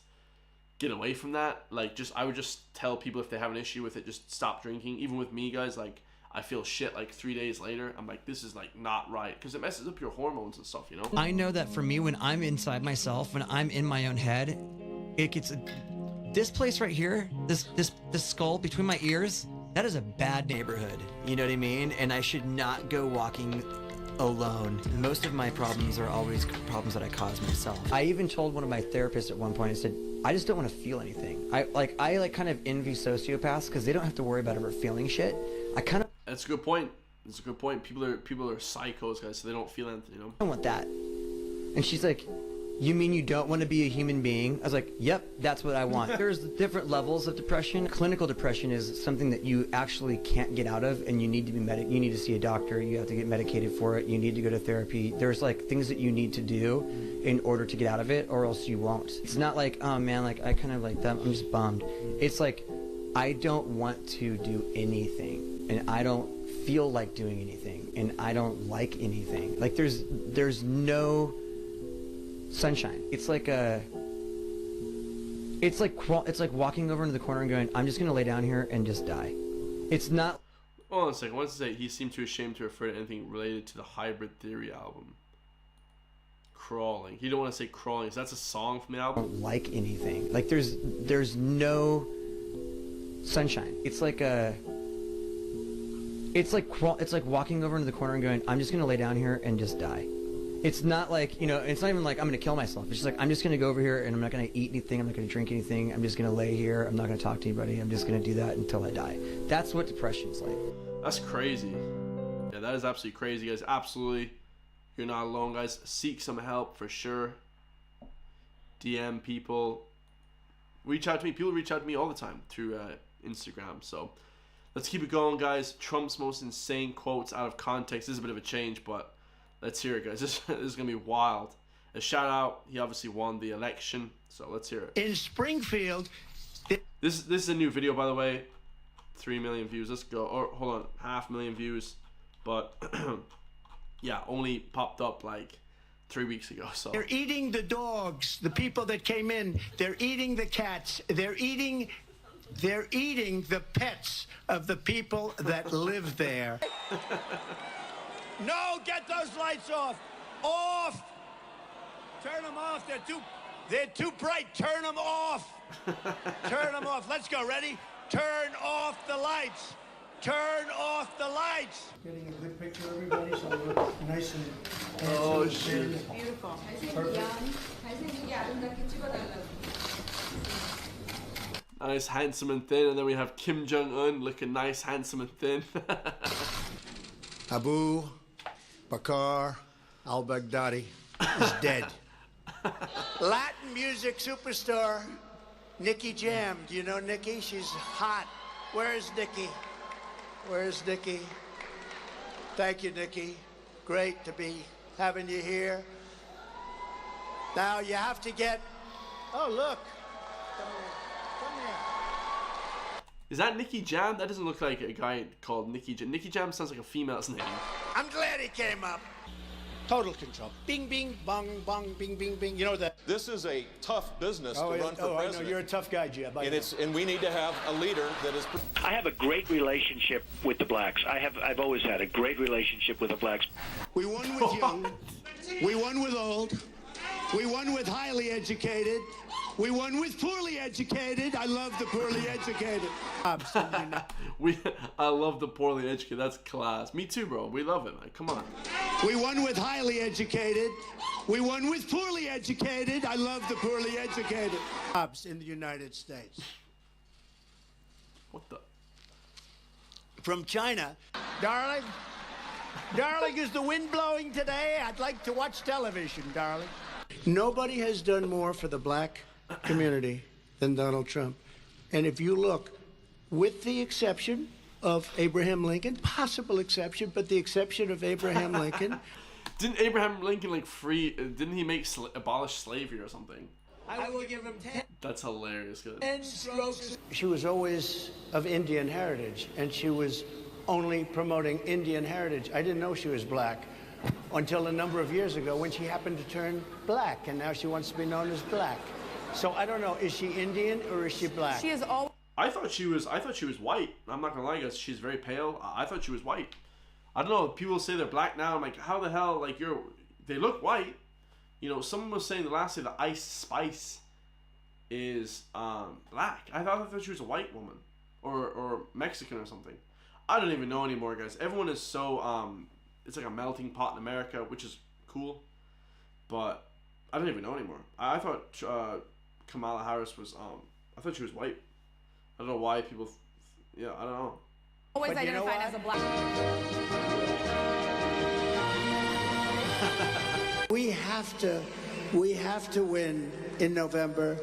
get away from that. Like, I would just tell people if they have an issue with it, just stop drinking. Even with me, guys, like, I feel shit like 3 days later. I'm like, this is like not right, because it messes up your hormones and stuff, you know? I know that for me, when I'm inside myself, when I'm in my own head, it gets this place right here, this skull between my ears, that is a bad neighborhood. You know what I mean? And I should not go walking alone. Most of my problems are always problems that I cause myself. I even told one of my therapists at one point, I said, I just don't want to feel anything. I kind of envy sociopaths because they don't have to worry about ever feeling shit. That's a good point. That's a good point. People are psychos, guys, so they don't feel anything, you know? I don't want that. And she's like, you mean you don't want to be a human being? I was like, yep, that's what I want. There's different levels of depression. Clinical depression is something that you actually can't get out of, and you need to be you need to see a doctor. You have to get medicated for it. You need to go to therapy. There's like things that you need to do in order to get out of it, or else you won't. It's not like, oh man, like I kind of like that. I'm just bummed. It's like I don't want to do anything, and I don't feel like doing anything, and I don't like anything. Like there's no sunshine. It's like walking over into the corner and going, I'm just gonna lay down here and just die. It's not. Hold on a second. Once I say he seemed too ashamed to refer to anything related to the Hybrid Theory album. Crawling. He don't want to say crawling. So that's a song from the album. I don't like anything. Like there's no sunshine. It's like walking over into the corner and going, I'm just gonna lay down here and just die. It's not like, you know, it's not even like I'm gonna kill myself. It's just like I'm just gonna go over here and I'm not gonna eat anything. I'm not gonna drink anything. I'm just gonna lay here. I'm not gonna talk to anybody. I'm just gonna do that until I die. That's what depression's like. That's crazy. Yeah, that is absolutely crazy, guys. Absolutely. You're not alone, guys. Seek some help for sure. DM people. Reach out to me. People reach out to me all the time through Instagram. So let's keep it going, guys. Trump's most insane quotes out of context. This is a bit of a change, but let's hear it, guys. This is going to be wild. A shout out. He obviously won the election. So let's hear it. In Springfield. This is a new video, by the way. 3 million views. Let's go. Or hold on. 500,000 views. But yeah, only popped up like 3 weeks ago. So They're eating the dogs, the people that came in. They're eating the cats. They're eating the pets of the people that live there. No, get those lights off. Off. Turn them off. They're too bright. Turn them off. Turn them off. Let's go. Ready? Turn off the lights. Turn off the lights. Getting a good picture of everybody, so it looks nice and oh shit. Beautiful. Nice, handsome and thin, and then we have Kim Jong-un looking nice, handsome and thin. Abu Bakr al-Baghdadi is dead. Latin music superstar Nicky Jam. Do you know Nicky? She's hot. Where's Nicky? Where's Nicky? Thank you, Nicky. Great to be having you here. Now you have to get. Oh, look. Come here. Come here. Is that Nicky Jam? That doesn't look like a guy called Nicky Jam. Nicky Jam sounds like a female's name. I'm glad he came up. Total control. Bing, bing, bong, bong, bing, bing, bing. You know that. This is a tough business to run for president. I know. You're a tough guy, Jeb. And we need to have a leader that is. I have a great relationship with the blacks. I've always had a great relationship with the blacks. We won with young. We won with old. We won with highly educated. We won with poorly educated. I love the poorly educated. I love the poorly educated. That's class. Me too, bro. We love it, man. Come on. We won with highly educated. We won with poorly educated. I love the poorly educated. Jobs in the United States. What the? From China. Darling? Darling, is the wind blowing today? I'd like to watch television, darling. Nobody has done more for the black community than Donald Trump. And if you look, with the exception of Abraham Lincoln, possible exception, but the exception of Abraham Lincoln. Didn't Abraham Lincoln didn't he abolish slavery or something? I will give him 10. That's hilarious, guys. 10 strokes. She was always of Indian heritage, and she was only promoting Indian heritage. I didn't know she was black until a number of years ago when she happened to turn black, and now she wants to be known as black. So I don't know, is she Indian or is she black? She is all. I thought she was white. I'm not gonna lie, guys. She's very pale. I thought she was white. I don't know. People say they're black now. I'm like, how the hell? Like they look white. You know, someone was saying the last day the Ice Spice is black. I thought she was a white woman or Mexican or something. I don't even know anymore, guys. Everyone is so it's like a melting pot in America, which is cool, but I don't even know anymore. I thought Kamala Harris was I thought she was white. I don't know why people I don't know. Always but identified as a black. We have to win in November,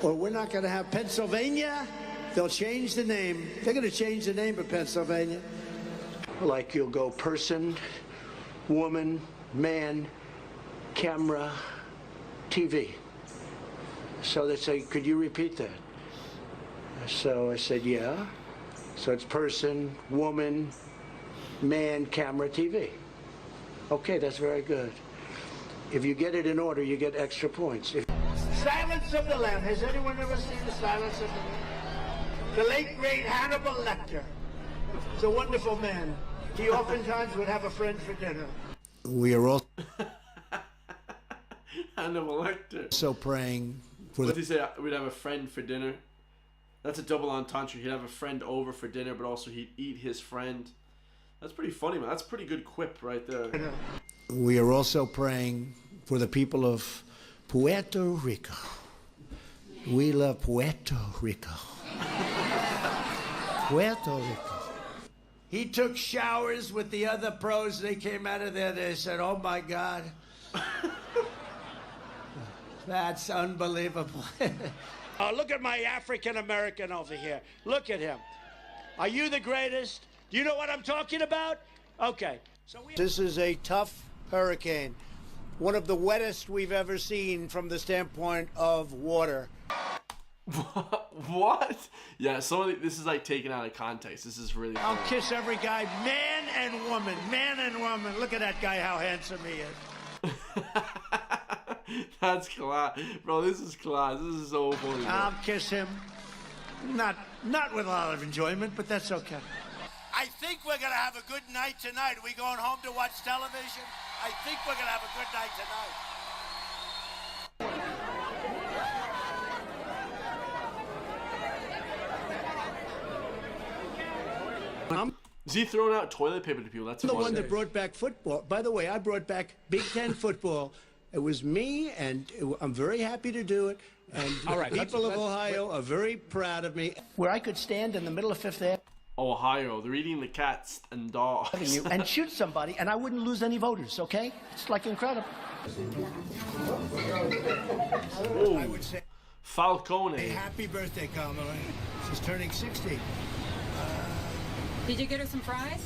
or we're not going to have Pennsylvania. They'll change the name. They're going to change the name of Pennsylvania. Like you'll go person, woman, man, camera, TV. So they say, could you repeat that? So I said, yeah. So it's person, woman, man, camera, TV. Okay, that's very good. If you get it in order, you get extra points. Silence of the Lamb. Has anyone ever seen the Silence of the Lamb? The late, great Hannibal Lecter. He's a wonderful man. He oftentimes would have a friend for dinner. We are all Hannibal Lecter. so praying for What did he say? We'd have a friend for dinner. That's a double entendre. He'd have a friend over for dinner, but also he'd eat his friend. That's pretty funny, man. That's a pretty good quip right there. We are also praying for the people of Puerto Rico. We love Puerto Rico. Puerto Rico. He took showers with the other pros. They came out of there. They said, oh, my God. That's unbelievable. Look at my African-American over here. Look at him. Are you the greatest? Do you know what I'm talking about? Okay. This is a tough hurricane. One of the wettest we've ever seen from the standpoint of water. What? Yeah, this is like taken out of context. This is really I'll funny. kiss every guy, man and woman, man and woman. Look at that guy, how handsome he is. That's class. Bro, this is class. This is so funny. Bro. I'll kiss him. Not with a lot of enjoyment, but that's okay. I think we're going to have a good night tonight. Are we going home to watch television? I think we're going to have a good night tonight. Is he throwing out toilet paper to people? That's I'm the funny. one that brought back football. By the way, I brought back Big Ten football. It was me, and I'm very happy to do it. And All right, people of Ohio are very proud of me. Where I could stand in the middle of Fifth Avenue. Ohio, they're eating the cats and dogs. and shoot somebody, and I wouldn't lose any voters, okay? It's like incredible. I would say, Falcone. hey, happy birthday, Kamala. She's turning 60. Did you get her some fries?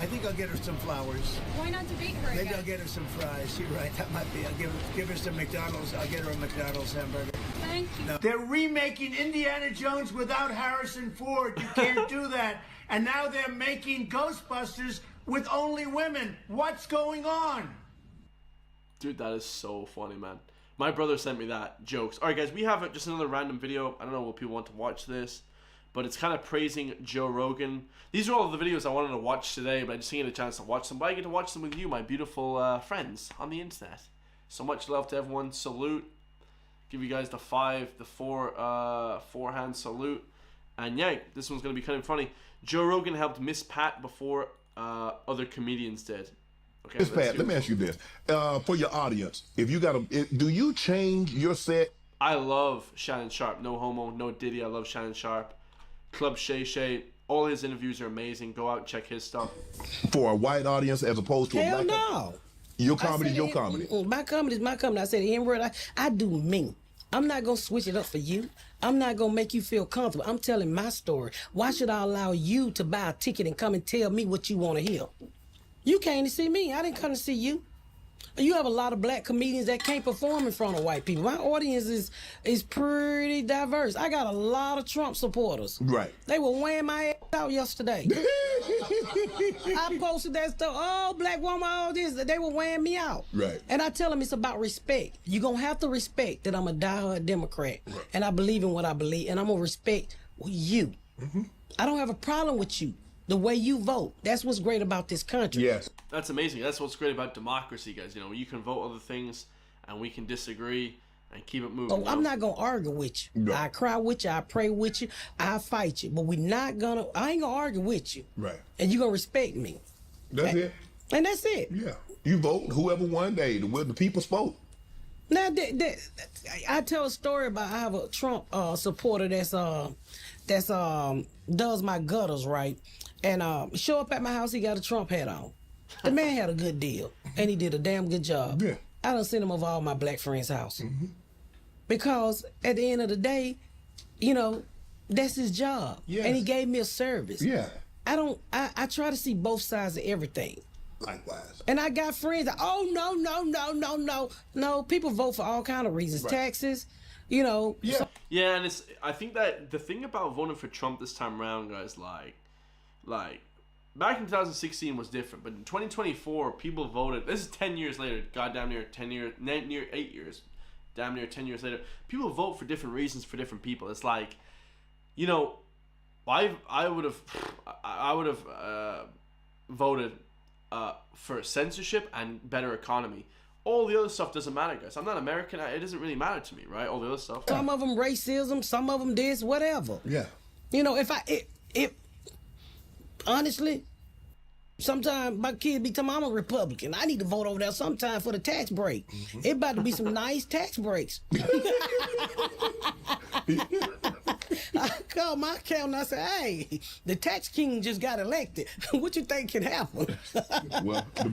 I think I'll get her some flowers. Why not debate her Maybe again? I'll get her some fries. You're right. That might be. I'll give her some McDonald's. I'll get her a McDonald's hamburger. Thank you. No. They're remaking Indiana Jones without Harrison Ford. You can't do that. And now they're making Ghostbusters with only women. What's going on? Dude, that is so funny, man. My brother sent me that. Jokes. All right, guys, we have just another random video. I don't know what people want to watch this, but it's kind of praising Joe Rogan. These are all the videos I wanted to watch today, but I just didn't get a chance to watch them. But I get to watch them with you, my beautiful friends on the internet. So much love to everyone. Salute. Give you guys the forehand salute. And yeah, this one's going to be kind of funny. Joe Rogan helped Miss Pat before other comedians did. Okay, Miss Pat, let me ask you this. For your audience, if you got do you change your set? I love Shannon Sharp. No homo, no Diddy. I love Shannon Sharp. Club Shay Shay. All his interviews are amazing. Go out and check his stuff. For a white audience as opposed to Hell a black no. Your comedy, your comedy. My comedy is my comedy. I said the N-word. I do me. I'm not going to switch it up for you. I'm not going to make you feel comfortable. I'm telling my story. Why should I allow you to buy a ticket and come and tell me what you want to hear? You came to see me. I didn't come to see you. You have a lot of black comedians that can't perform in front of white people. My audience is pretty diverse. I got a lot of Trump supporters. Right. They were weighing my ass out yesterday. I posted that stuff. Oh, black woman, all this. They were weighing me out. Right. And I tell them it's about respect. You're going to have to respect that I'm a diehard Democrat. Right. And I believe in what I believe. And I'm going to respect you. Mm-hmm. I don't have a problem with you. The way you vote. That's what's great about this country. Yes. That's amazing. That's what's great about democracy, guys. You know, you can vote other things and we can disagree and keep it moving. Oh, I'm not going to argue with you. No. I cry with you. I pray with you. I fight you. But I ain't going to argue with you. Right. And you're going to respect me. That's it. And that's it. Yeah. You vote whoever won day. The people spoke. Now, I tell a story about I have a Trump supporter that's does my gutters, right? And show up at my house, he got a Trump hat on. The man had a good deal, and he did a damn good job. Yeah. I done sent him over all my black friends' house. Mm-hmm. Because at the end of the day, you know, that's his job. Yes. And he gave me a service. Yeah. I try to see both sides of everything. Likewise. And I got friends that, oh, no. No, people vote for all kind of reasons. Right. Taxes, You know. Yeah. Yeah, and I think that the thing about voting for Trump this time around, guys, like back in 2016 was different, but in 2024, people voted. This is 10 years later. Goddamn near 10 years, near 8 years, damn near 10 years later. People vote for different reasons for different people. It's like, you know, I would have voted for censorship and better economy. All the other stuff doesn't matter, guys. I'm not American. It doesn't really matter to me, right? All the other stuff. Some of them racism, some of them this, whatever. Yeah. You know, if honestly, sometimes my kids be telling me I'm a Republican. I need to vote over there sometime for the tax break. It about to be some nice tax breaks. I called my accountant and I said, hey, the tax king just got elected. What you think can happen? Well, the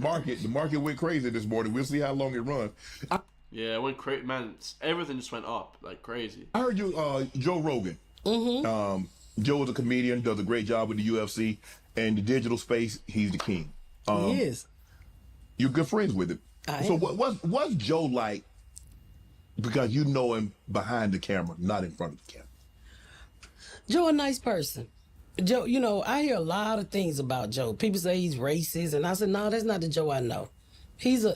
market went crazy this morning. We'll see how long it runs. Yeah, it went crazy, man. Everything just went up like crazy. I heard you, Joe Rogan. Joe is a comedian, does a great job with the UFC, and the digital space, he's the king. He is. You're good friends with him. So what's Joe like? Because you know him behind the camera, not in front of the camera. Joe a nice person. Joe, you know, I hear a lot of things about Joe. People say he's racist, and I said, no, that's not the Joe I know. He's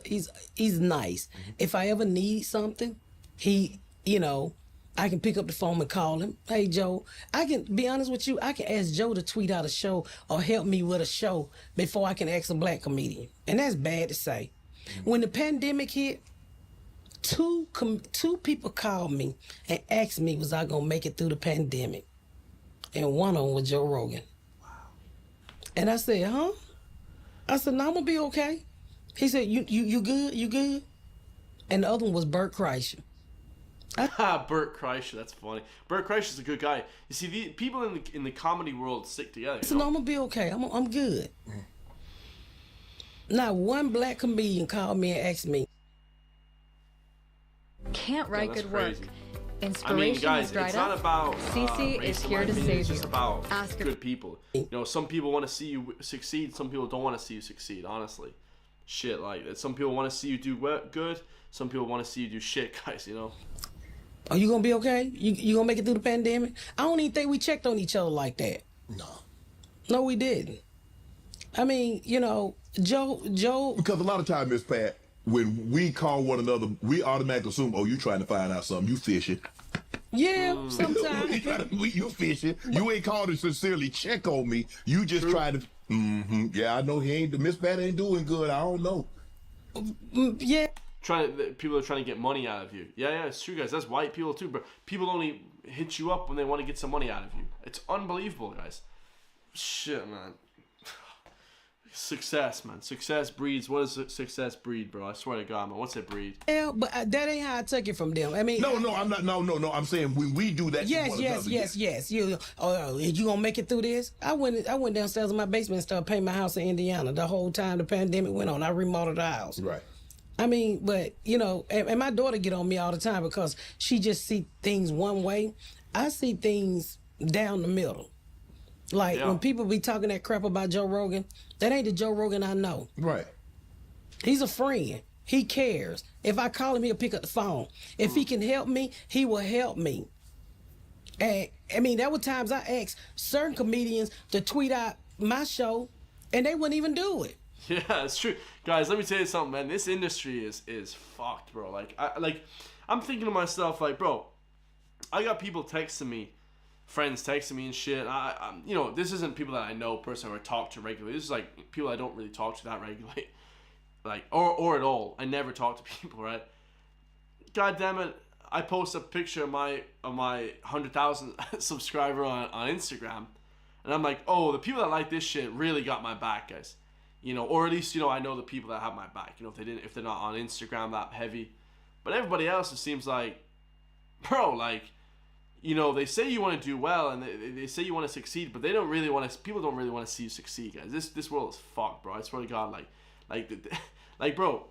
nice. If I ever need something, you know, I can pick up the phone and call him. Hey, Joe, I can be honest with you. I can ask Joe to tweet out a show or help me with a show before I can ask a black comedian. And that's bad to say. When the pandemic hit, two people called me and asked me was I going to make it through the pandemic. And one of them was Joe Rogan. Wow. And I said, huh? I said, no, I'm going to be okay. He said, you good? You good? And the other one was Bert Kreischer. Bert Kreischer, that's funny. Bert Kreischer's a good guy. You see, the people in the comedy world stick together. I said, no, I'm gonna be okay. I'm good. Not one black comedian called me and asked me. Can't write good work. Inspiration I mean, guys, is dried it's not up. about Cece is here to save It's you. just about Ask good people. You know, some people want to see you succeed. Some people don't want to see you succeed. Honestly, shit, like some people want to see you do good. Some people want to see you do shit, guys. You know. Are you gonna be okay? You gonna make it through the pandemic? I don't even think we checked on each other like that. No, we didn't. I mean, you know, Joe. Because a lot of times, Miss Pat, when we call one another, we automatically assume, oh, you trying to find out something. You fishing. Yeah, sometimes. You fishing. You ain't called to sincerely check on me. You just trying to, yeah, I know Miss Pat ain't doing good. I don't know. Yeah. People are trying to get money out of you. Yeah, it's true, guys. That's white people too, but people only hit you up when they want to get some money out of you. It's unbelievable, guys. Shit, man. Success, man. Success breeds. What does success breed, bro? I swear to God, man. What's it breed? Yeah, but that ain't how I took it from them. I mean, no, I'm not. No. I'm saying when we do that. Yes. You gonna make it through this? I went downstairs in my basement and started painting my house in Indiana. The whole time the pandemic went on, I remodeled the house. Right. I mean, but you know, and my daughter get on me all the time because she just see things one way. I see things down the middle. Like when people be talking that crap about Joe Rogan, that ain't the Joe Rogan I know. Right. He's a friend. He cares. If I call him, he'll pick up the phone. If he can help me, he will help me. And I mean, there were times I asked certain comedians to tweet out my show, and they wouldn't even do it. Yeah, it's true, guys. Let me tell you something, man. This industry is fucked, bro. I'm thinking to myself, like, bro, I got people texting me, friends texting me and shit. I'm you know, this isn't people that I know personally or talk to regularly. This is like people I don't really talk to that regularly, like or at all. I never talk to people, right? God damn it! I post a picture of my 100,000 subscriber on Instagram, and I'm like, oh, the people that like this shit really got my back, guys. You know, or at least, you know, I know the people that have my back. You know, if they're not on Instagram that heavy, but everybody else, it seems like, bro, like, you know, they say you want to do well and they say you want to succeed, but they don't really want to. People don't really want to see you succeed, guys. This world is fucked, bro. I swear to God, like, bro,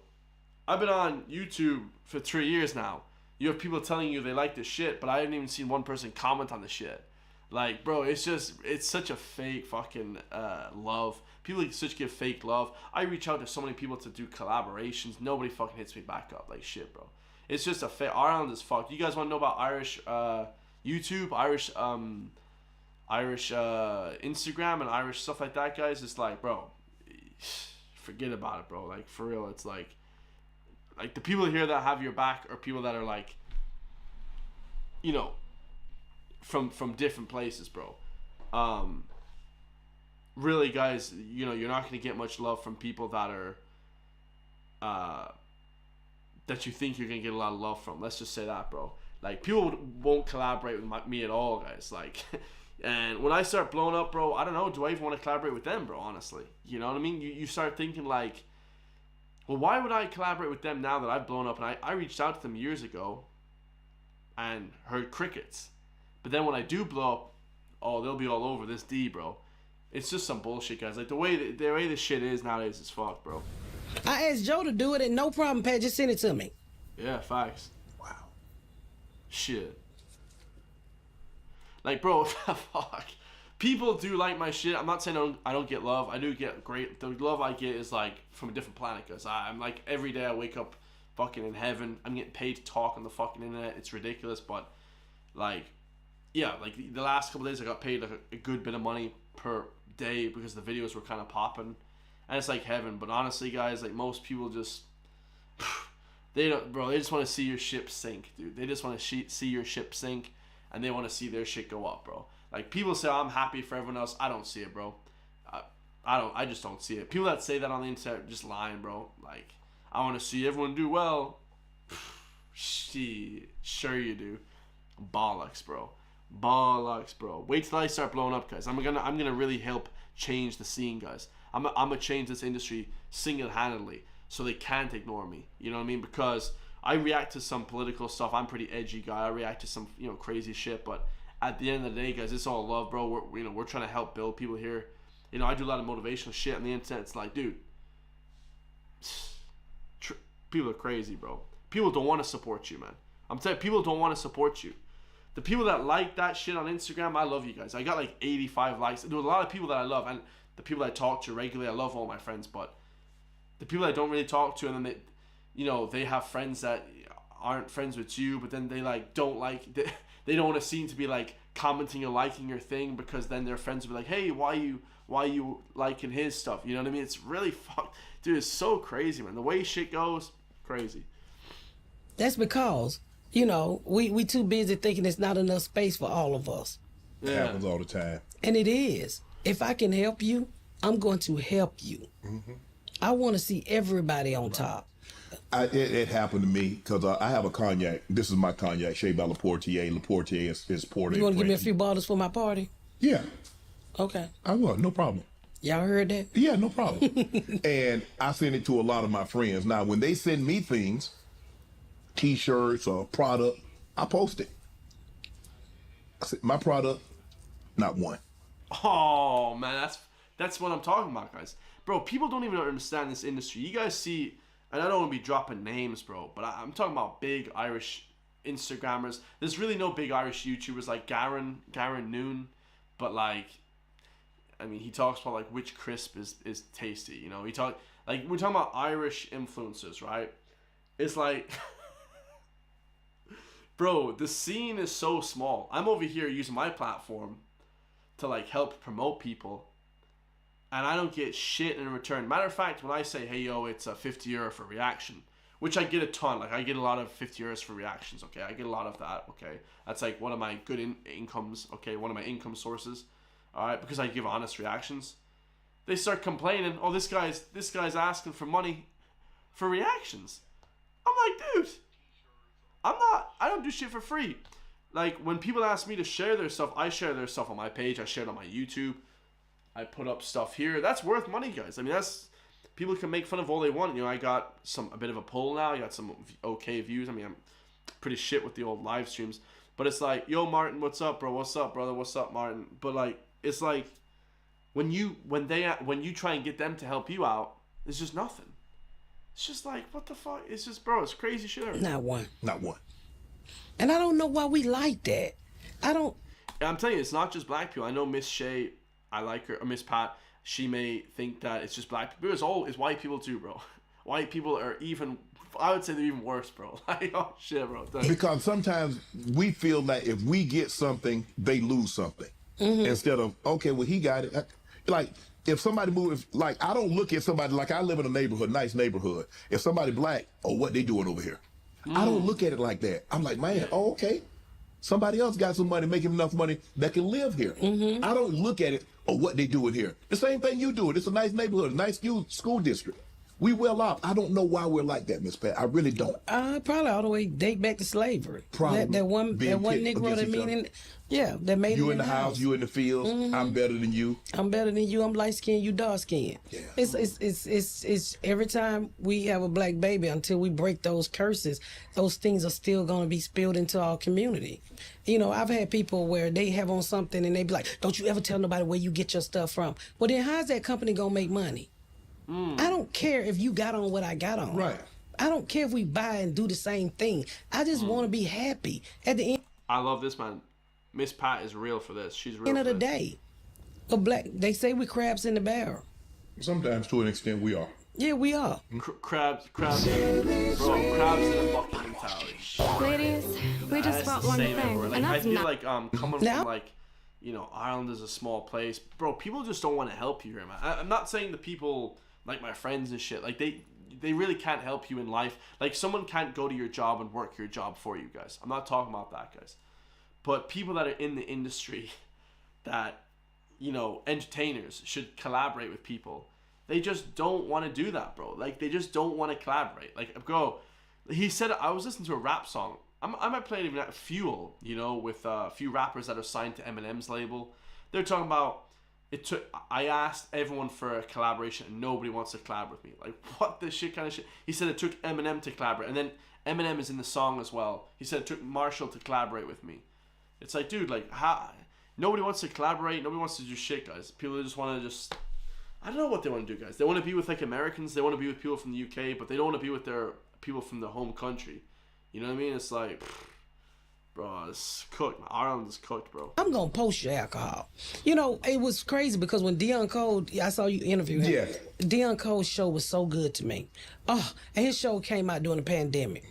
I've been on YouTube for 3 years now. You have people telling you they like this shit, but I haven't even seen one person comment on the shit. Like, bro, it's such a fake fucking love. People give fake love. I reach out to so many people to do collaborations. Nobody fucking hits me back up. Like, shit, bro. It's just Ireland is fucked. You guys want to know about Irish YouTube, Irish Instagram, and Irish stuff like that, guys? It's like, bro, forget about it, bro. Like, for real, it's like the people here that have your back are people that are like, you know, from different places, bro. Really, guys, you know, you're not going to get much love from people that are that you think you're going to get a lot of love from. Let's just say that, bro. Like, people won't collaborate with me at all, guys. Like, and when I start blowing up, bro, I don't know, do I even want to collaborate with them, bro, honestly? You know what I mean? You start thinking, like, well, why would I collaborate with them now that I've blown up? And I reached out to them years ago and heard crickets. But then when I do blow up, oh, they'll be all over this D, bro. It's just some bullshit, guys. Like, the way this shit is nowadays is fucked, bro. I asked Joe to do it, and no problem, Pat. Just send it to me. Yeah, facts. Wow. Shit. Like, bro, fuck. People do like my shit. I'm not saying I don't get love. I do get great. The love I get is, like, from a different planet, because I'm, like, every day I wake up fucking in heaven. I'm getting paid to talk on the fucking internet. It's ridiculous, but, like, yeah, like, the last couple days I got paid, like, a good bit of money per day because the videos were kind of popping. And it's like heaven. But honestly, guys, like, most people just, they don't, bro, they just want to see your ship sink, dude. They just want to see your ship sink, and they want to see their shit go up, bro. Like, people say, oh, I'm happy for everyone else. I don't see it, bro. I just don't see it. People that say that on the internet are just lying, bro. Like, I want to see everyone do well. Shit, sure you do. Bollocks, bro. Bollocks, bro. Wait till I start blowing up, guys. I'm gonna really help change the scene, guys. I'm gonna change this industry single-handedly, so they can't ignore me. You know what I mean? Because I react to some political stuff. I'm a pretty edgy guy. I react to some, you know, crazy shit. But at the end of the day, guys, it's all love, bro. We're trying to help build people here. You know, I do a lot of motivational shit on the internet. It's like, dude, people are crazy, bro. People don't want to support you, man. I'm telling you, people don't want to support you. The people that like that shit on Instagram, I love you guys. I got like 85 likes. There's a lot of people that I love, and the people I talk to regularly, I love all my friends, but the people I don't really talk to, and then they, you know, they have friends that aren't friends with you, but then they like don't like, they don't want to seem to be like commenting or liking your thing, because then their friends will be like, hey, why you liking his stuff? You know what I mean? It's really fucked. Dude, it's so crazy, man. The way shit goes, crazy. That's because, you know, we too busy thinking there's not enough space for all of us. Yeah. It happens all the time. And it is. If I can help you, I'm going to help you. Mm-hmm. I want to see everybody on top. It happened to me because I have a cognac. This is my cognac, Shea by Laportier. Laportier is poured. You want to give me a few bottles for my party? Yeah. Okay. I will, no problem. Y'all heard that? Yeah, no problem. And I send it to a lot of my friends. Now, when they send me things, T-shirts or product, I post it. I said, my product, not one. Oh man, that's what I'm talking about, guys. Bro, people don't even understand this industry. You guys see, and I don't want to be dropping names, bro, but I'm talking about big Irish Instagrammers. There's really no big Irish YouTubers like Garen Noon, but like, I mean, he talks about like which crisp is tasty. You know, we're talking about Irish influencers, right? It's like, bro, the scene is so small. I'm over here using my platform to like help promote people, and I don't get shit in return. Matter of fact, when I say, hey yo, it's a €50 for reaction, which I get a ton, like I get a lot of €50 for reactions, okay? I get a lot of that, okay? That's like one of my good incomes, okay? One of my income sources, all right? Because I give honest reactions. They start complaining, oh, this guy's asking for money for reactions. I'm like, dude, I don't do shit for free. Like, when people ask me to share their stuff, I share their stuff on my page. I share it on my YouTube. I put up stuff here. That's worth money, guys. I mean, people can make fun of all they want. You know, I got a bit of a pull now. I got some okay views. I mean, I'm pretty shit with the old live streams. But it's like, yo, Martin, what's up, bro? What's up, brother? What's up, Martin? But like, it's like, when you try and get them to help you out, it's just nothing. It's just like, what the fuck? It's just, bro, it's crazy shit. Not one. Not one. And I don't know why we like that. I'm telling you, it's not just black people. I know Miss Shay, I like her, or Miss Pat, she may think that it's just black people. It's white people too, bro. white people are even, I would say they're even worse, bro. Like, oh shit, bro. Because sometimes we feel that if we get something, they lose something. Instead of, okay, well, he got it. Like, if somebody moves, like, I don't look at somebody, like, I live in a neighborhood, nice neighborhood. If somebody black, oh, what they doing over here? I don't look at it like that. I'm like, man, oh, okay. Somebody else got some money, making enough money that can live here. I don't look at it, or what they doing here. The same thing you do. It's a nice neighborhood, a nice school district. We well off. I don't know why we're like that, Miss Pat. I really don't. Probably all the way date back to slavery. Probably. That one Negro that made that made you it in the house, you in the fields. I'm better than you. I'm better than you. I'm light skinned, you dark skinned. Yeah. It's every time we have a black baby, until we break those curses, those things are still gonna be spilled into our community. You know, I've had people where they have on something and they be like, "Don't you ever tell nobody where you get your stuff from." Well, then how's that company gonna make money? I don't care if you got on what I got on. Right. I don't care if we buy and do the same thing. I just want to be happy. At the end, I love this, man. Miss Pat is real for this. She's real. End of the day, a black. They say we crabs in the barrel. Sometimes, to an extent, we are. Yeah, we are. Crabs in a bucket mentality. Ladies, we just That's felt the one same thing, everywhere. Like, and I that's feel not. like coming from like, you know, Ireland is a small place, bro. People just don't want to help you here, man. I'm not saying the people like my friends and shit. Like they really can't help you in life. Like someone can't go to your job and work your job for you guys. I'm not talking about that, guys. But people that are in the industry, that, you know, entertainers should collaborate with people. They just don't want to do that, bro. Like they just don't want to collaborate. Like, bro, he said, I was listening to a rap song. I might play it even at Fuel, you know, with a few rappers that are signed to Eminem's label. They're talking about, I asked everyone for a collaboration and nobody wants to collab with me. Like, what the shit kind of shit? He said it took Eminem to collaborate, and then Eminem is in the song as well. He said it took Marshall to collaborate with me. It's like, dude, like, how? Nobody wants to collaborate. Nobody wants to do shit, guys. People just want to just, I don't know what they want to do, guys. They want to be with like Americans. They want to be with people from the UK, but they don't want to be with their people from their home country. You know what I mean? It's like, bro, it's cooked. Ireland is cooked, bro. I'm gonna post your alcohol. You know, it was crazy because when Dion Cole, I saw you interview him. Yeah. Dion Cole's show was so good to me. Oh, and his show came out during the pandemic.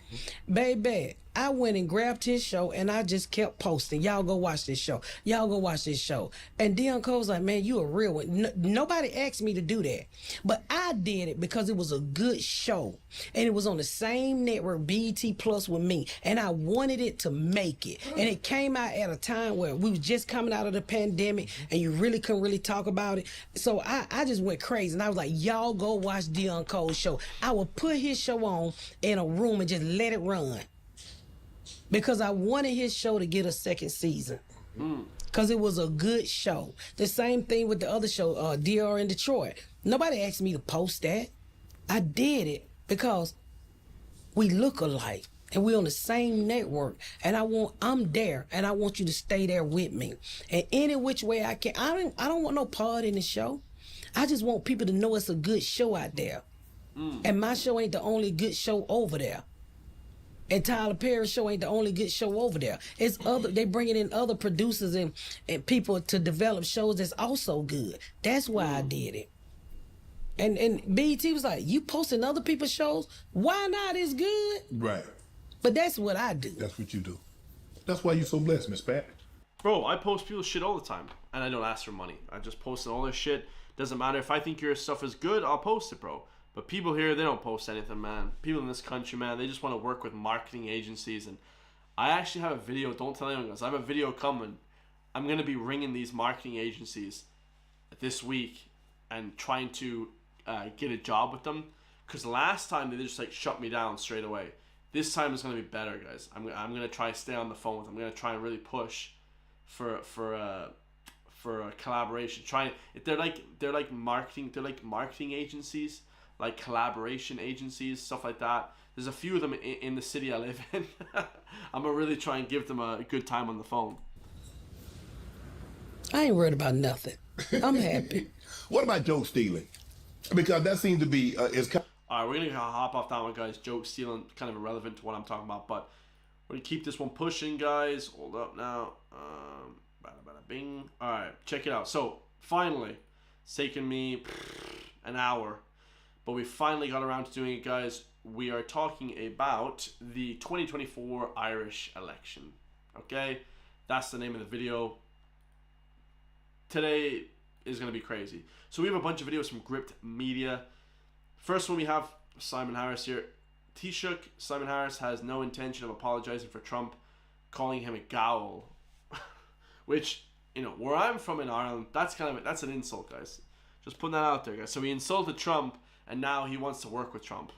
Baby, I went and grabbed his show and I just kept posting. Y'all go watch this show. Y'all go watch this show. And Dion Cole's like, man, you a real one. Nobody asked me to do that. But I did it because it was a good show. And it was on the same network, BET Plus, with me. And I wanted it to make it. And it came out at a time where we was just coming out of the pandemic and you really couldn't really talk about it. So I just went crazy. And I was like, y'all go watch Dion Cole's show. I would put his show on in a room and just let it run. Because I wanted his show to get a second season. Because it was a good show. The same thing with the other show, DR in Detroit. Nobody asked me to post that. I did it because we look alike and we're on the same network. And I'm there and I want you to stay there with me. And any which way I can. I don't want no part in the show. I just want people to know it's a good show out there. And my show ain't the only good show over there. And Tyler Perry's show ain't the only good show over there. It's other. They bringing in other producers and people to develop shows that's also good. That's why I did it. And BET was like, you posting other people's shows? Why not? It's good. Right. But that's what I do. That's what you do. That's why you're so blessed, Miss Pat. Bro, I post people's shit all the time, and I don't ask for money. I just post all their shit. Doesn't matter. If I think your stuff is good, I'll post it, bro. But people here, they don't post anything, man. People in this country, man, they just want to work with marketing agencies. And I actually have a video. Don't tell anyone, guys. I have a video coming. I'm going to be ringing these marketing agencies this week and trying to get a job with them. Because last time, they just, like, shut me down straight away. This time, it's going to be better, guys. I'm going to try to stay on the phone with them. I'm going to try and really push for a collaboration. They're like marketing agencies. Like collaboration agencies, stuff like that. There's a few of them in the city I live in. I'm gonna really try and give them a good time on the phone. I ain't worried about nothing. I'm happy. What about joke stealing? Because that seems to be All right, we're gonna hop off that one, guys. Joke stealing, kind of irrelevant to what I'm talking about, but we're gonna keep this one pushing, guys. Hold up now. Bada bada bing. All right, check it out. So finally, it's taken me an hour. but we finally got around to doing it, guys. We are talking about the 2024 Irish election. Okay? That's the name of the video. Today is going to be crazy. So we have a bunch of videos from Gripped Media. First one, we have Simon Harris here. Taoiseach Simon Harris has no intention of apologizing for Trump, calling him a gowl. Which, you know, where I'm from in Ireland, that's an insult, guys. Just putting that out there, guys. So he insulted Trump, and now he wants to work with Trump.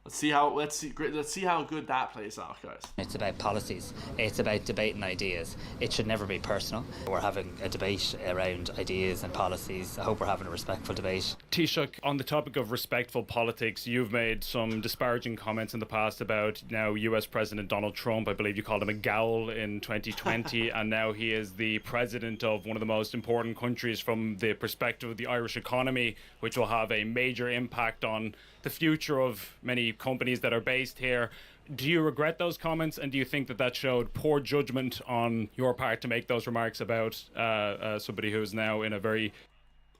Let's see how good that plays out, guys. It's about policies. It's about debating ideas. It should never be personal. We're having a debate around ideas and policies. I hope we're having a respectful debate. Taoiseach, on the topic of respectful politics, you've made some disparaging comments in the past about now US President Donald Trump. I believe you called him a gowl in 2020, and now he is the president of one of the most important countries from the perspective of the Irish economy, which will have a major impact on the future of many companies that are based here. Do you regret those comments, and do you think that that showed poor judgment on your part to make those remarks about somebody who's now in a very...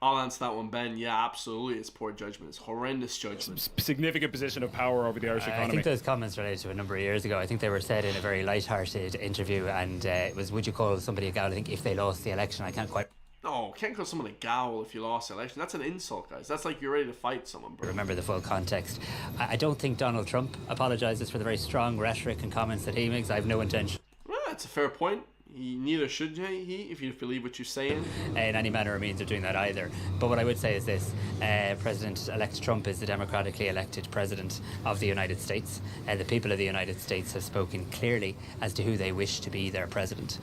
I'll answer that one, Ben. Yeah, absolutely. It's poor judgment. It's horrendous judgment. Significant position of power over the Irish economy. I think those comments related to a number of years ago. I think they were said in a very light-hearted interview, and it was, would you call somebody a gowl? I think if they lost the election, I can't quite... No, can't call someone a gowl if you lost the election. That's an insult, guys. That's like you're ready to fight someone, bro. Remember the full context. I don't think Donald Trump apologises for the very strong rhetoric and comments that he makes. I have no intention. Well, that's a fair point. Neither should he, if you believe what you're saying. In any manner or means of doing that either. But what I would say is this. President-elect Trump is the democratically elected president of the United States. The people of the United States have spoken clearly as to who they wish to be their president.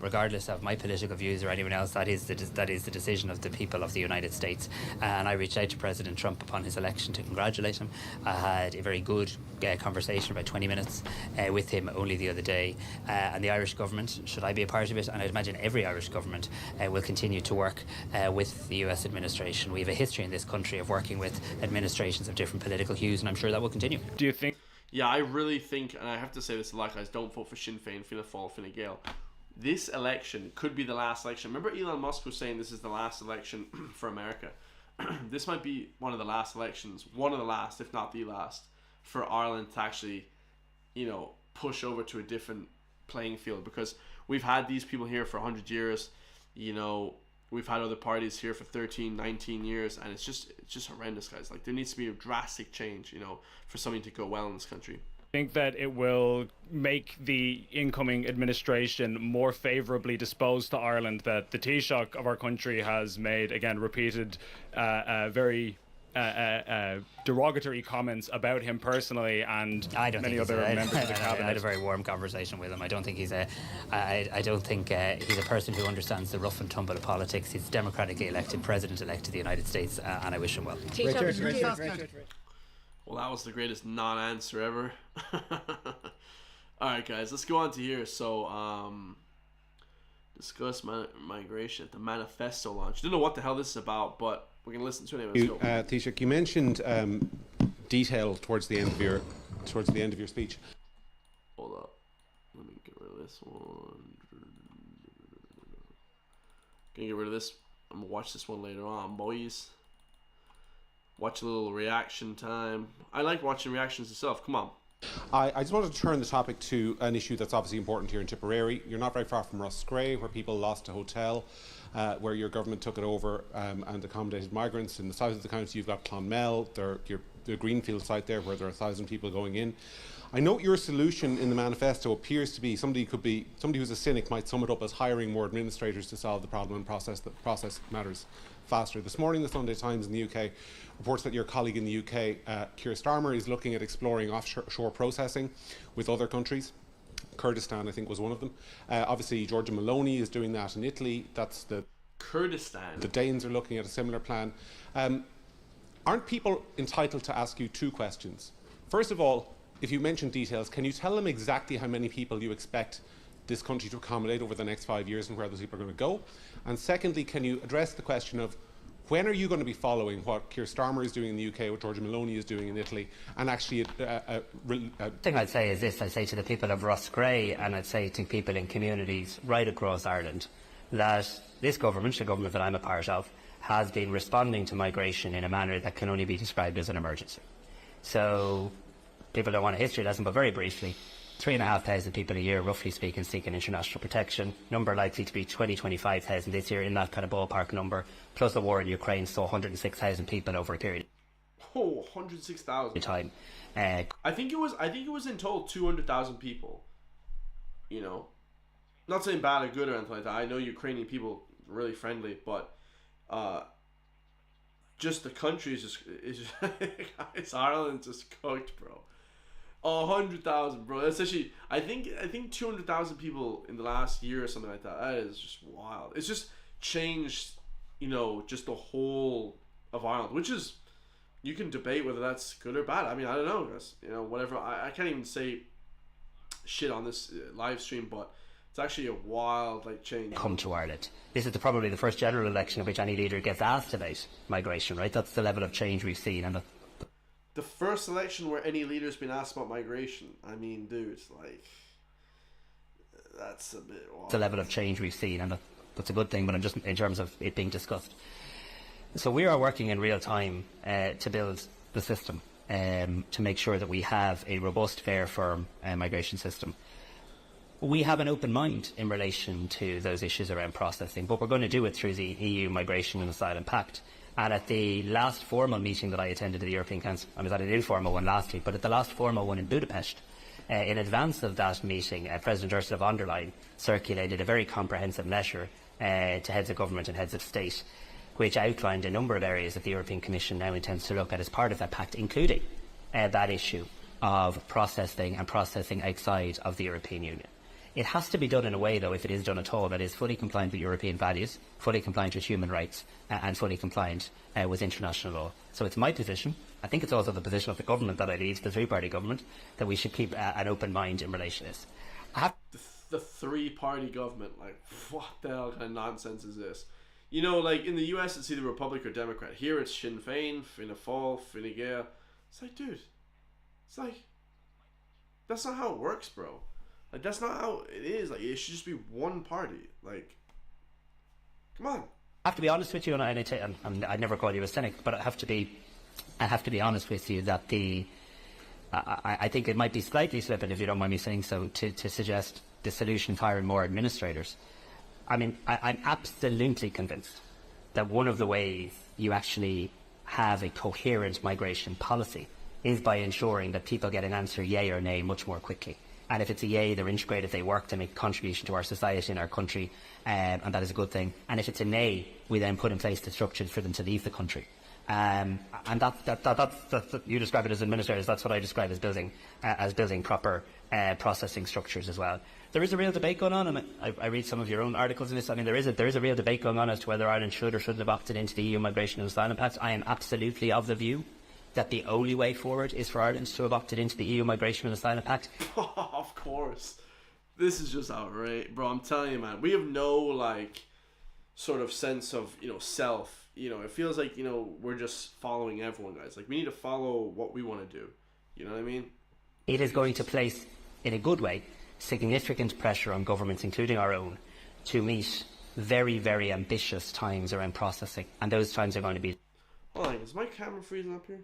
Regardless of my political views or anyone else, that is the decision of the people of the United States. And I reached out to President Trump upon his election to congratulate him. I had a very good conversation, about 20 minutes, with him only the other day. And the Irish government, should I be a part of it, and I'd imagine every Irish government will continue to work with the US administration. We have a history in this country of working with administrations of different political hues, and I'm sure that will continue. Do you think? Yeah, I really think, and I have to say this a lot, guys, don't vote for Sinn Féin, Fianna Fáil, Fine Gael. This election could be the last election. Remember Elon Musk was saying this is the last election for America. This might be one of the last elections, one of the last, if not the last, for Ireland to actually, you know, push over to a different playing field, because we've had these people here for 100 years, you know, we've had other parties here for 13, 19 years, and it's just horrendous, guys. Like, there needs to be a drastic change, you know, for something to go well in this country. I think that it will make the incoming administration more favourably disposed to Ireland, that the Taoiseach of our country has made, again, repeated very derogatory comments about him personally and many other members of the cabinet. I had a very warm conversation with him. I don't think he's a person who understands the rough and tumble of politics. He's democratically elected president-elect of the United States, and I wish him well. Well, that was the greatest non-answer ever. All right, guys, let's go on to here. So, discuss migration at the manifesto launch. Don't know what the hell this is about, but we're gonna listen to it anyway. Let's go. Taoiseach, you mentioned detail towards the end of your speech. Hold up, let me get rid of this one. Gonna get rid of this. I'm gonna watch this one later on, boys. Watch a little reaction time. I like watching reactions itself. Come on. I just wanted to turn the topic to an issue that's obviously important here in Tipperary. You're not very far from Roscrea, where people lost a hotel, where your government took it over and accommodated migrants. In the south of the county, you've got Clonmel, the Greenfield site there, where there are 1,000 people going in. I note your solution in the manifesto appears to be somebody who's a cynic might sum it up as hiring more administrators to solve the problem and process matters faster. This morning, the Sunday Times in the UK reports that your colleague in the UK, Keir Starmer, is looking at exploring offshore processing with other countries. Kurdistan, I think, was one of them. Obviously, Giorgia Meloni is doing that in Italy. That's the Kurdistan. The Danes are looking at a similar plan. Aren't people entitled to ask you two questions? First of all, if you mention details, can you tell them exactly how many people you expect this country to accommodate over the next 5 years and where those people are going to go? And secondly, can you address the question of when are you going to be following what Keir Starmer is doing in the UK, what Giorgia Meloni is doing in Italy, and actually... The thing I'd say is this. I'd say to the people of Roscrea, and I'd say to people in communities right across Ireland, that this government, the government that I'm a part of, has been responding to migration in a manner that can only be described as an emergency. So people don't want a history lesson, but very briefly, 3,500 people a year, roughly speaking, seeking international protection. Number likely to be 25,000 this year, in that kind of ballpark number. Plus the war in Ukraine saw 106,000 people over a period. Oh, 106,000. Time. I think it was in total 200,000 people. You know, not saying bad or good or anything like that. I know Ukrainian people are really friendly, but just the country is just guys, Ireland's just cooked, bro. 100,000, bro. That's actually I think 200,000 people in the last year or something like that. That is just wild. It's just changed, you know, just the whole of Ireland, which is, you can debate whether that's good or bad. I mean, I don't know, guys. You know, whatever. I can't even say shit on this live stream, but it's actually a wild change. Come to Ireland. This is probably the first general election in which any leader gets asked about migration, right? That's the level of change we've seen, and the first election where any leader's been asked about migration. I mean, dude, that's a bit wild. The level of change we've seen, and that's a good thing, but I'm just in terms of it being discussed. So we are working in real time to build the system, to make sure that we have a robust, fair, firm migration system. We have an open mind in relation to those issues around processing, but we're going to do it through the EU Migration and Asylum Pact. And at the last formal meeting that I attended at the European Council, I was at an informal one last week, but at the last formal one in Budapest, in advance of that meeting, President Ursula von der Leyen circulated a very comprehensive letter to heads of government and heads of state, which outlined a number of areas that the European Commission now intends to look at as part of that pact, including that issue of processing and processing outside of the European Union. It has to be done in a way, though, if it is done at all, that is fully compliant with European values, fully compliant with human rights, and fully compliant with international law. So it's my position, I think it's also the position of the government that I lead, the three-party government, that we should keep an open mind in relation to this. The three-party government, what the hell kind of nonsense is this? You know, in the US, it's either Republican or Democrat. Here, it's Sinn Féin, Fianna Fáil, Fine Gael. It's dude, it's that's not how it works, bro. That's not how it is. It should just be one party. Come on. I have to be honest with you, and I'd never call you a cynic, but I have to be honest with you that I think it might be slightly flippant, if you don't mind me saying so, to suggest the solution of hiring more administrators. I mean, I'm absolutely convinced that one of the ways you actually have a coherent migration policy is by ensuring that people get an answer yay or nay much more quickly. And if it's a yay, they're integrated, they work to make a contribution to our society and our country, and that is a good thing. And if it's a nay, we then put in place the structure for them to leave the country. And that's you describe it as administrators. That's what I describe as building proper processing structures as well. There is a real debate going on, and I read some of your own articles in this. I mean, there is a real debate going on as to whether Ireland should or shouldn't have opted into the EU Migration and Asylum Pact. I am absolutely of the view that the only way forward is for Ireland to have opted into the EU Migration and Asylum Pact. Of course. This is just outrageous, bro. I'm telling you, man. We have no, sort of sense of, self. It feels like, we're just following everyone, guys. We need to follow what we want to do. You know what I mean? It is going to place, in a good way, significant pressure on governments, including our own, to meet very, very ambitious times around processing. And those times are going to be... Hold on, is my camera freezing up here?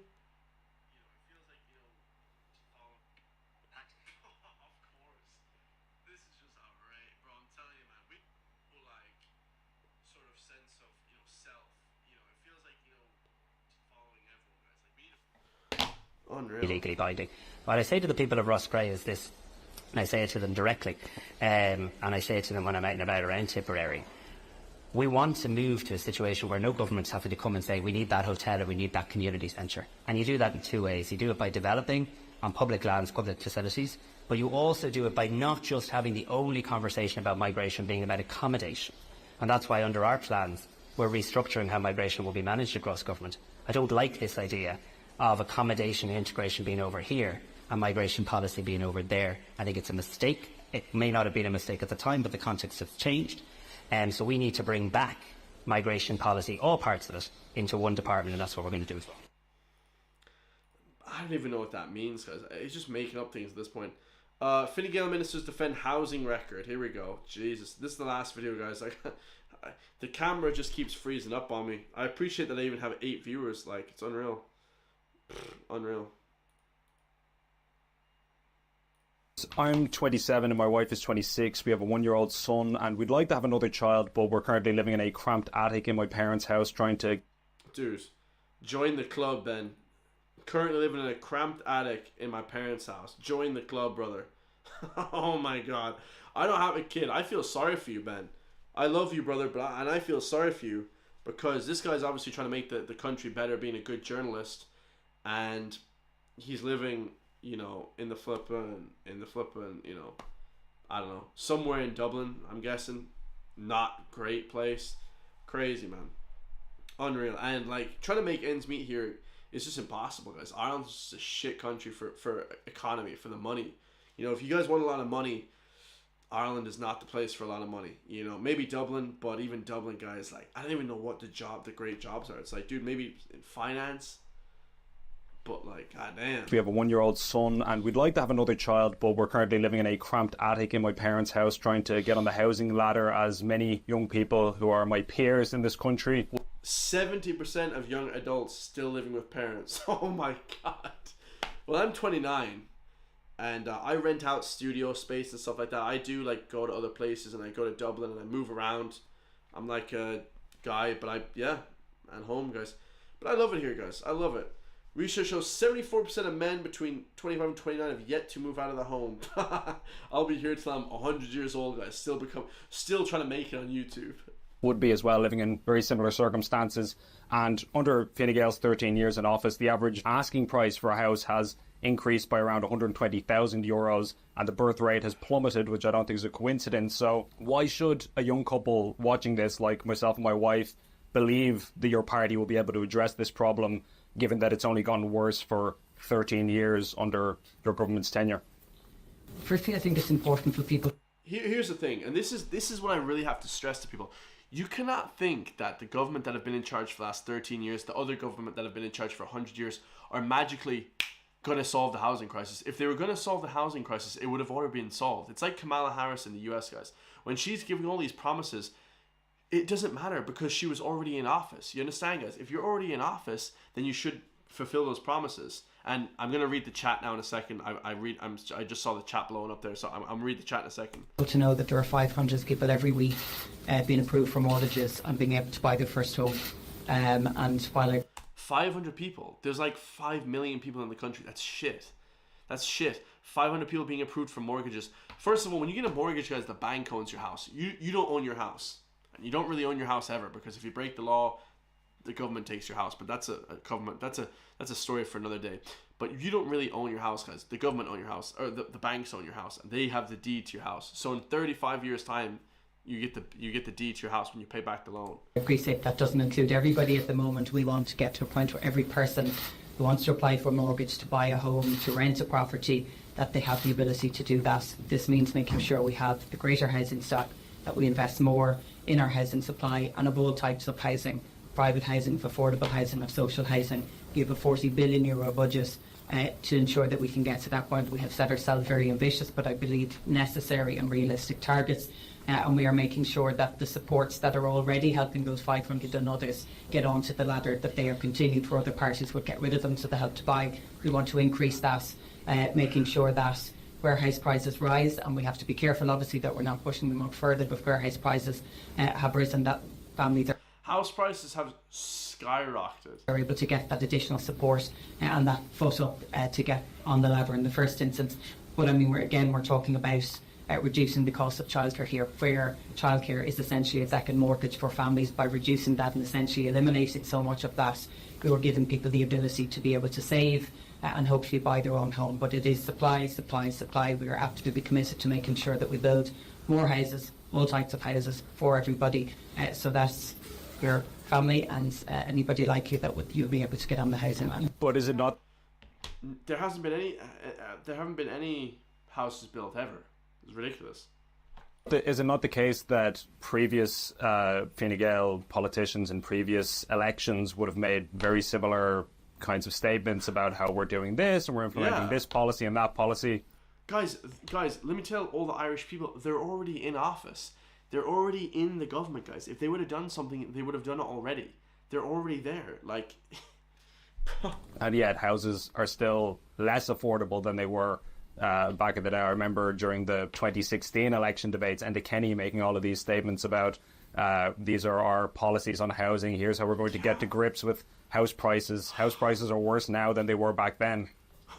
Legally binding. What I say to the people of Rossgrey is this, and I say it to them directly, and I say it to them when I'm out and about around Tipperary. We want to move to a situation where no government's having to come and say we need that hotel or we need that community centre. And you do that in two ways. You do it by developing on public lands, public facilities, but you also do it by not just having the only conversation about migration being about accommodation. And that's why under our plans we're restructuring how migration will be managed across government. I don't like this idea of accommodation and integration being over here and migration policy being over there. I think it's a mistake. It may not have been a mistake at the time, but the context has changed. So we need to bring back migration policy, all parts of it, into one department, and that's what we're going to do as well. I don't even know what that means, guys. It's just making up things at this point. Fine Gael ministers defend housing record. Here we go. Jesus, this is the last video, guys. The camera just keeps freezing up on me. I appreciate that I even have 8 viewers. Like, it's unreal. Unreal. I'm 27 and my wife is 26. We have a 1-year-old son and we'd like to have another child, but we're currently living in a cramped attic in my parents' house trying to... Dude, join the club, Ben. Currently living in a cramped attic in my parents' house. Join the club, brother. Oh my god. I don't have a kid. I feel sorry for you, Ben. I love you, brother, and I feel sorry for you because this guy's obviously trying to make the country better, being a good journalist, and he's living... you know, in the flippin', you know, I don't know, somewhere in Dublin, I'm guessing. Not great place. Crazy, man. Unreal. And, like, trying to make ends meet here is just impossible, guys. Ireland's just a shit country for economy, for the money. You know, if you guys want a lot of money, Ireland is not the place for a lot of money. You know, maybe Dublin, but even Dublin, guys, like, I don't even know what the great jobs are. It's like, dude, maybe in finance... but like, goddamn. We have a 1-year-old son and we'd like to have another child, but we're currently living in a cramped attic in my parents' house trying to get on the housing ladder as many young people who are my peers in this country. 70% of young adults still living with parents. Oh my god. Well, I'm 29 and I rent out studio space and stuff like that. I do like go to other places and I go to Dublin and I move around. I'm like a guy, but and home, guys. But I love it here, guys. I love it. Research shows 74% of men between 25 and 29 have yet to move out of the home. I'll be here till I'm 100 years old, guys. Still trying to make it on YouTube. Would be as well, living in very similar circumstances. And under Fine Gael's 13 years in office, the average asking price for a house has increased by around 120,000 euros, and the birth rate has plummeted, which I don't think is a coincidence. So why should a young couple watching this, like myself and my wife, believe that your party will be able to address this problem, given that it's only gone worse for 13 years under your government's tenure? Firstly, I think it's important for people. Here's the thing, and this is what I really have to stress to people. You cannot think that the government that have been in charge for the last 13 years, the other government that have been in charge for 100 years, are magically going to solve the housing crisis. If they were going to solve the housing crisis, it would have already been solved. It's like Kamala Harris in the US, guys. When she's giving all these promises, it doesn't matter because she was already in office. You understand, guys? If you're already in office, then you should fulfill those promises. And I'm gonna read the chat now in a second. I just saw the chat blowing up there, so I'm read the chat in a second. To know that there are 500 people every week being approved for mortgages and being able to buy their first home. And while 500 people. There's like 5 million people in the country. That's shit. That's shit. 500 people being approved for mortgages. First of all, when you get a mortgage, guys, the bank owns your house. You don't own your house. And you don't really own your house ever, because if you break the law, the government takes your house. But that's a government. That's a story for another day. But you don't really own your house, guys. The government own your house, or the banks own your house, and they have the deed to your house. So in 35 years' time, you get the deed to your house when you pay back the loan. I appreciate that doesn't include everybody at the moment. We want to get to a point where every person who wants to apply for a mortgage, to buy a home, to rent a property, that they have the ability to do that. This means making sure we have a greater housing stock, that we invest more in our housing supply and of all types of housing, private housing, of affordable housing, of social housing. We have a €40 billion budget to ensure that we can get to that point. We have set ourselves very ambitious, but I believe necessary and realistic targets. And we are making sure that the supports that are already helping those 500 and others get onto the ladder, that they are continued, for other parties would get rid of them, so the Help to Buy. We want to increase that, making sure that where house prices rise, and we have to be careful obviously that we're not pushing them up further, but where house prices have risen, that families are... House prices have skyrocketed. Are able to get that additional support and that foot up to get on the ladder in the first instance. But I mean, we're talking about reducing the cost of childcare here, where childcare is essentially a second mortgage for families. By reducing that and essentially eliminating so much of that, we were giving people the ability to be able to save and hopefully buy their own home. But it is supply. We are absolutely committed to making sure that we build more houses, all types of houses for everybody, so that's your family and anybody like you, that you'll be able to get on the housing line. But is it not? There hasn't been any. There haven't been any houses built ever. It's ridiculous. Is it not the case that previous Fine Gael politicians in previous elections would have made very similar kinds of statements about how we're doing this and we're implementing this policy and that policy? Guys, let me tell all the Irish people, they're already in office. They're already in the government, guys. If they would have done something, they would have done it already. They're already there. Like, and yet houses are still less affordable than they were back in the day. I remember during the 2016 election debates, Enda Kenny making all of these statements about these are our policies on housing. Here's how we're going to get to grips with house prices. House prices are worse now than they were back then.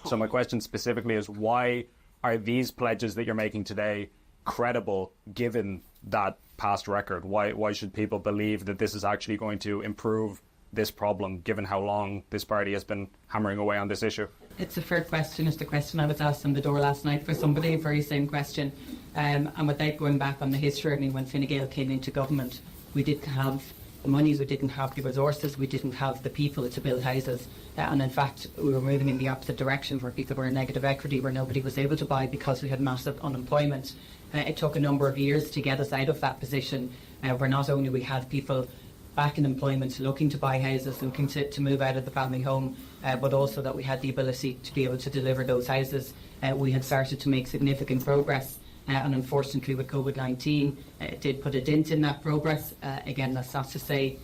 So my question specifically is, why are these pledges that you're making today credible given that past record? Why should people believe that this is actually going to improve this problem, given how long this party has been hammering away on this issue? It's a fair question. It's the question I was asked on the door last night for somebody, very same question. And without going back on the history, I mean, when Fine Gael came into government, we didn't have the monies, we didn't have the resources, we didn't have the people to build houses. And in fact, we were moving in the opposite direction, where people were in negative equity, where nobody was able to buy because we had massive unemployment. It took a number of years to get us out of that position, where not only we had people back in employment looking to buy houses, looking to move out of the family home, but also that we had the ability to be able to deliver those houses. We had started to make significant progress, and unfortunately with COVID-19 it did put a dent in that progress. Again, that's not to say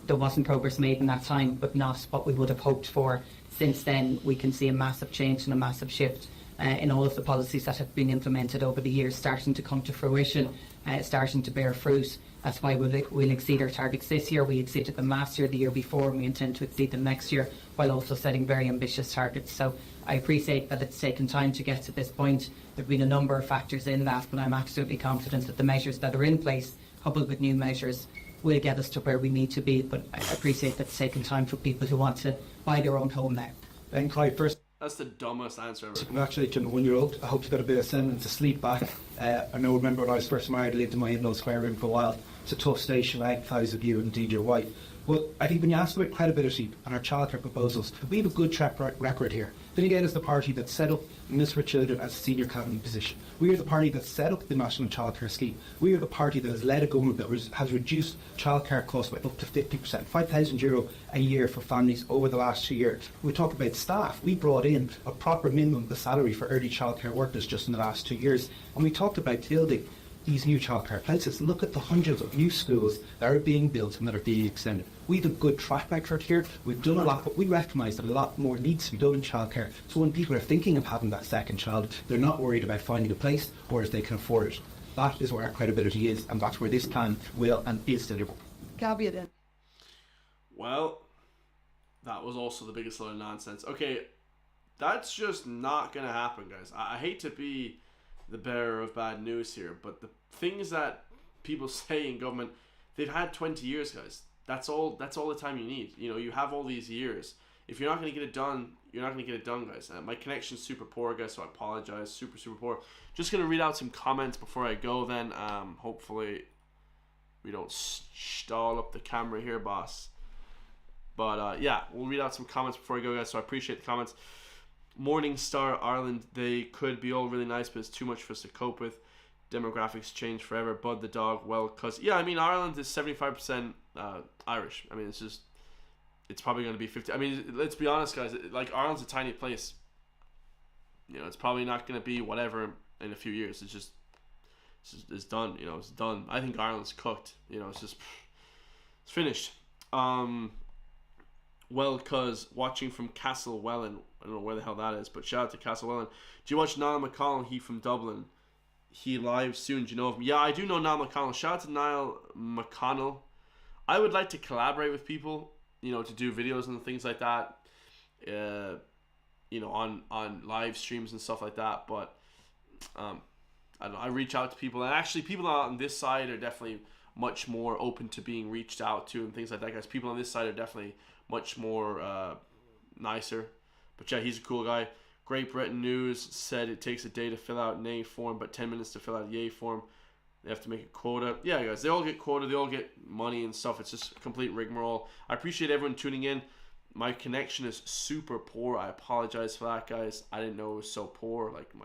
there wasn't progress made in that time, but not what we would have hoped for. Since then, we can see a massive change and a massive shift in all of the policies that have been implemented over the years, starting to come to fruition, starting to bear fruit. That's why we'll exceed our targets this year. We exceeded them last year, the year before, and we intend to exceed them next year, while also setting very ambitious targets. So I appreciate that it's taken time to get to this point. There have been a number of factors in that, but I'm absolutely confident that the measures that are in place, coupled with new measures, will get us to where we need to be. But I appreciate that it's taken time for people who want to buy their own home now. Ben Clyde, first. That's the dumbest answer ever. Congratulations on the 1-year-old. I hope you got a bit of semblance of sleep back. I remember when I was first married, I lived in my in-laws' square room for a while. It's a tough station. I empathise with you and indeed your wife. Well, I think when you ask about credibility and our childcare proposals, we have a good track record here. Fine Gael is the party that set up Minister for Children as a senior cabinet position. We are the party that set up the National Childcare Scheme. We are the party that has led a government that has reduced childcare costs by up to 50%, €5,000 a year for families over the last 2 years. We talk about staff. We brought in a proper minimum of the salary for early childcare workers just in the last 2 years. And we talked about building these new childcare places. Look at the hundreds of new schools that are being built and that are being extended. We have a good track record here. We've done a lot, but we recognise that a lot more needs to be done in childcare. So when people are thinking of having that second child, they're not worried about finding a place or if they can afford it. That is where our credibility is, and that's where this plan will and is deliverable. Caveat in. Well, that was also the biggest load of nonsense. Okay, that's just not going to happen, guys. I hate to be the bearer of bad news here, but the things that people say in government, they've had 20 years, guys. That's all the time you need. You know, you have all these years. If you're not going to get it done, you're not going to get it done, guys. My connection's super poor, guys, so I apologize. Super poor. Just going to read out some comments before I go then. Hopefully we don't stall up the camera here, boss. But yeah, we'll read out some comments before I go, guys, so I appreciate the comments. Morning Star Ireland, they could be all really nice, but it's too much for us to cope with. Demographics change forever. Bud the dog, well, cause yeah, I mean Ireland is 75% Irish. I mean it's probably going to be 50. I mean, let's be honest, guys. Like Ireland's a tiny place. You know, it's probably not going to be whatever in a few years. It's done. You know, it's done. I think Ireland's cooked. You know, it's finished. Well, cause watching from Castlewellan, I don't know where the hell that is, but shout out to Castlewellan. Do you watch Niall McConnell? He from Dublin. He live soon. Do you know of him? Yeah, I do know Niall McConnell. Shout out to Niall McConnell. I would like to collaborate with people, you know, to do videos and things like that. You know, on live streams and stuff like that. But I don't know. I reach out to people, and actually, people on this side are definitely much more open to being reached out to and things like that, guys. People on this side are definitely much more nicer. But yeah, he's a cool guy. Great Britain News said it takes a day to fill out nay form, but 10 minutes to fill out yay form. They have to make a quota. Yeah, guys, they all get quota. They all get money and stuff. It's just a complete rigmarole. I appreciate everyone tuning in. My connection is super poor. I apologize for that, guys. I didn't know it was so poor. Like, my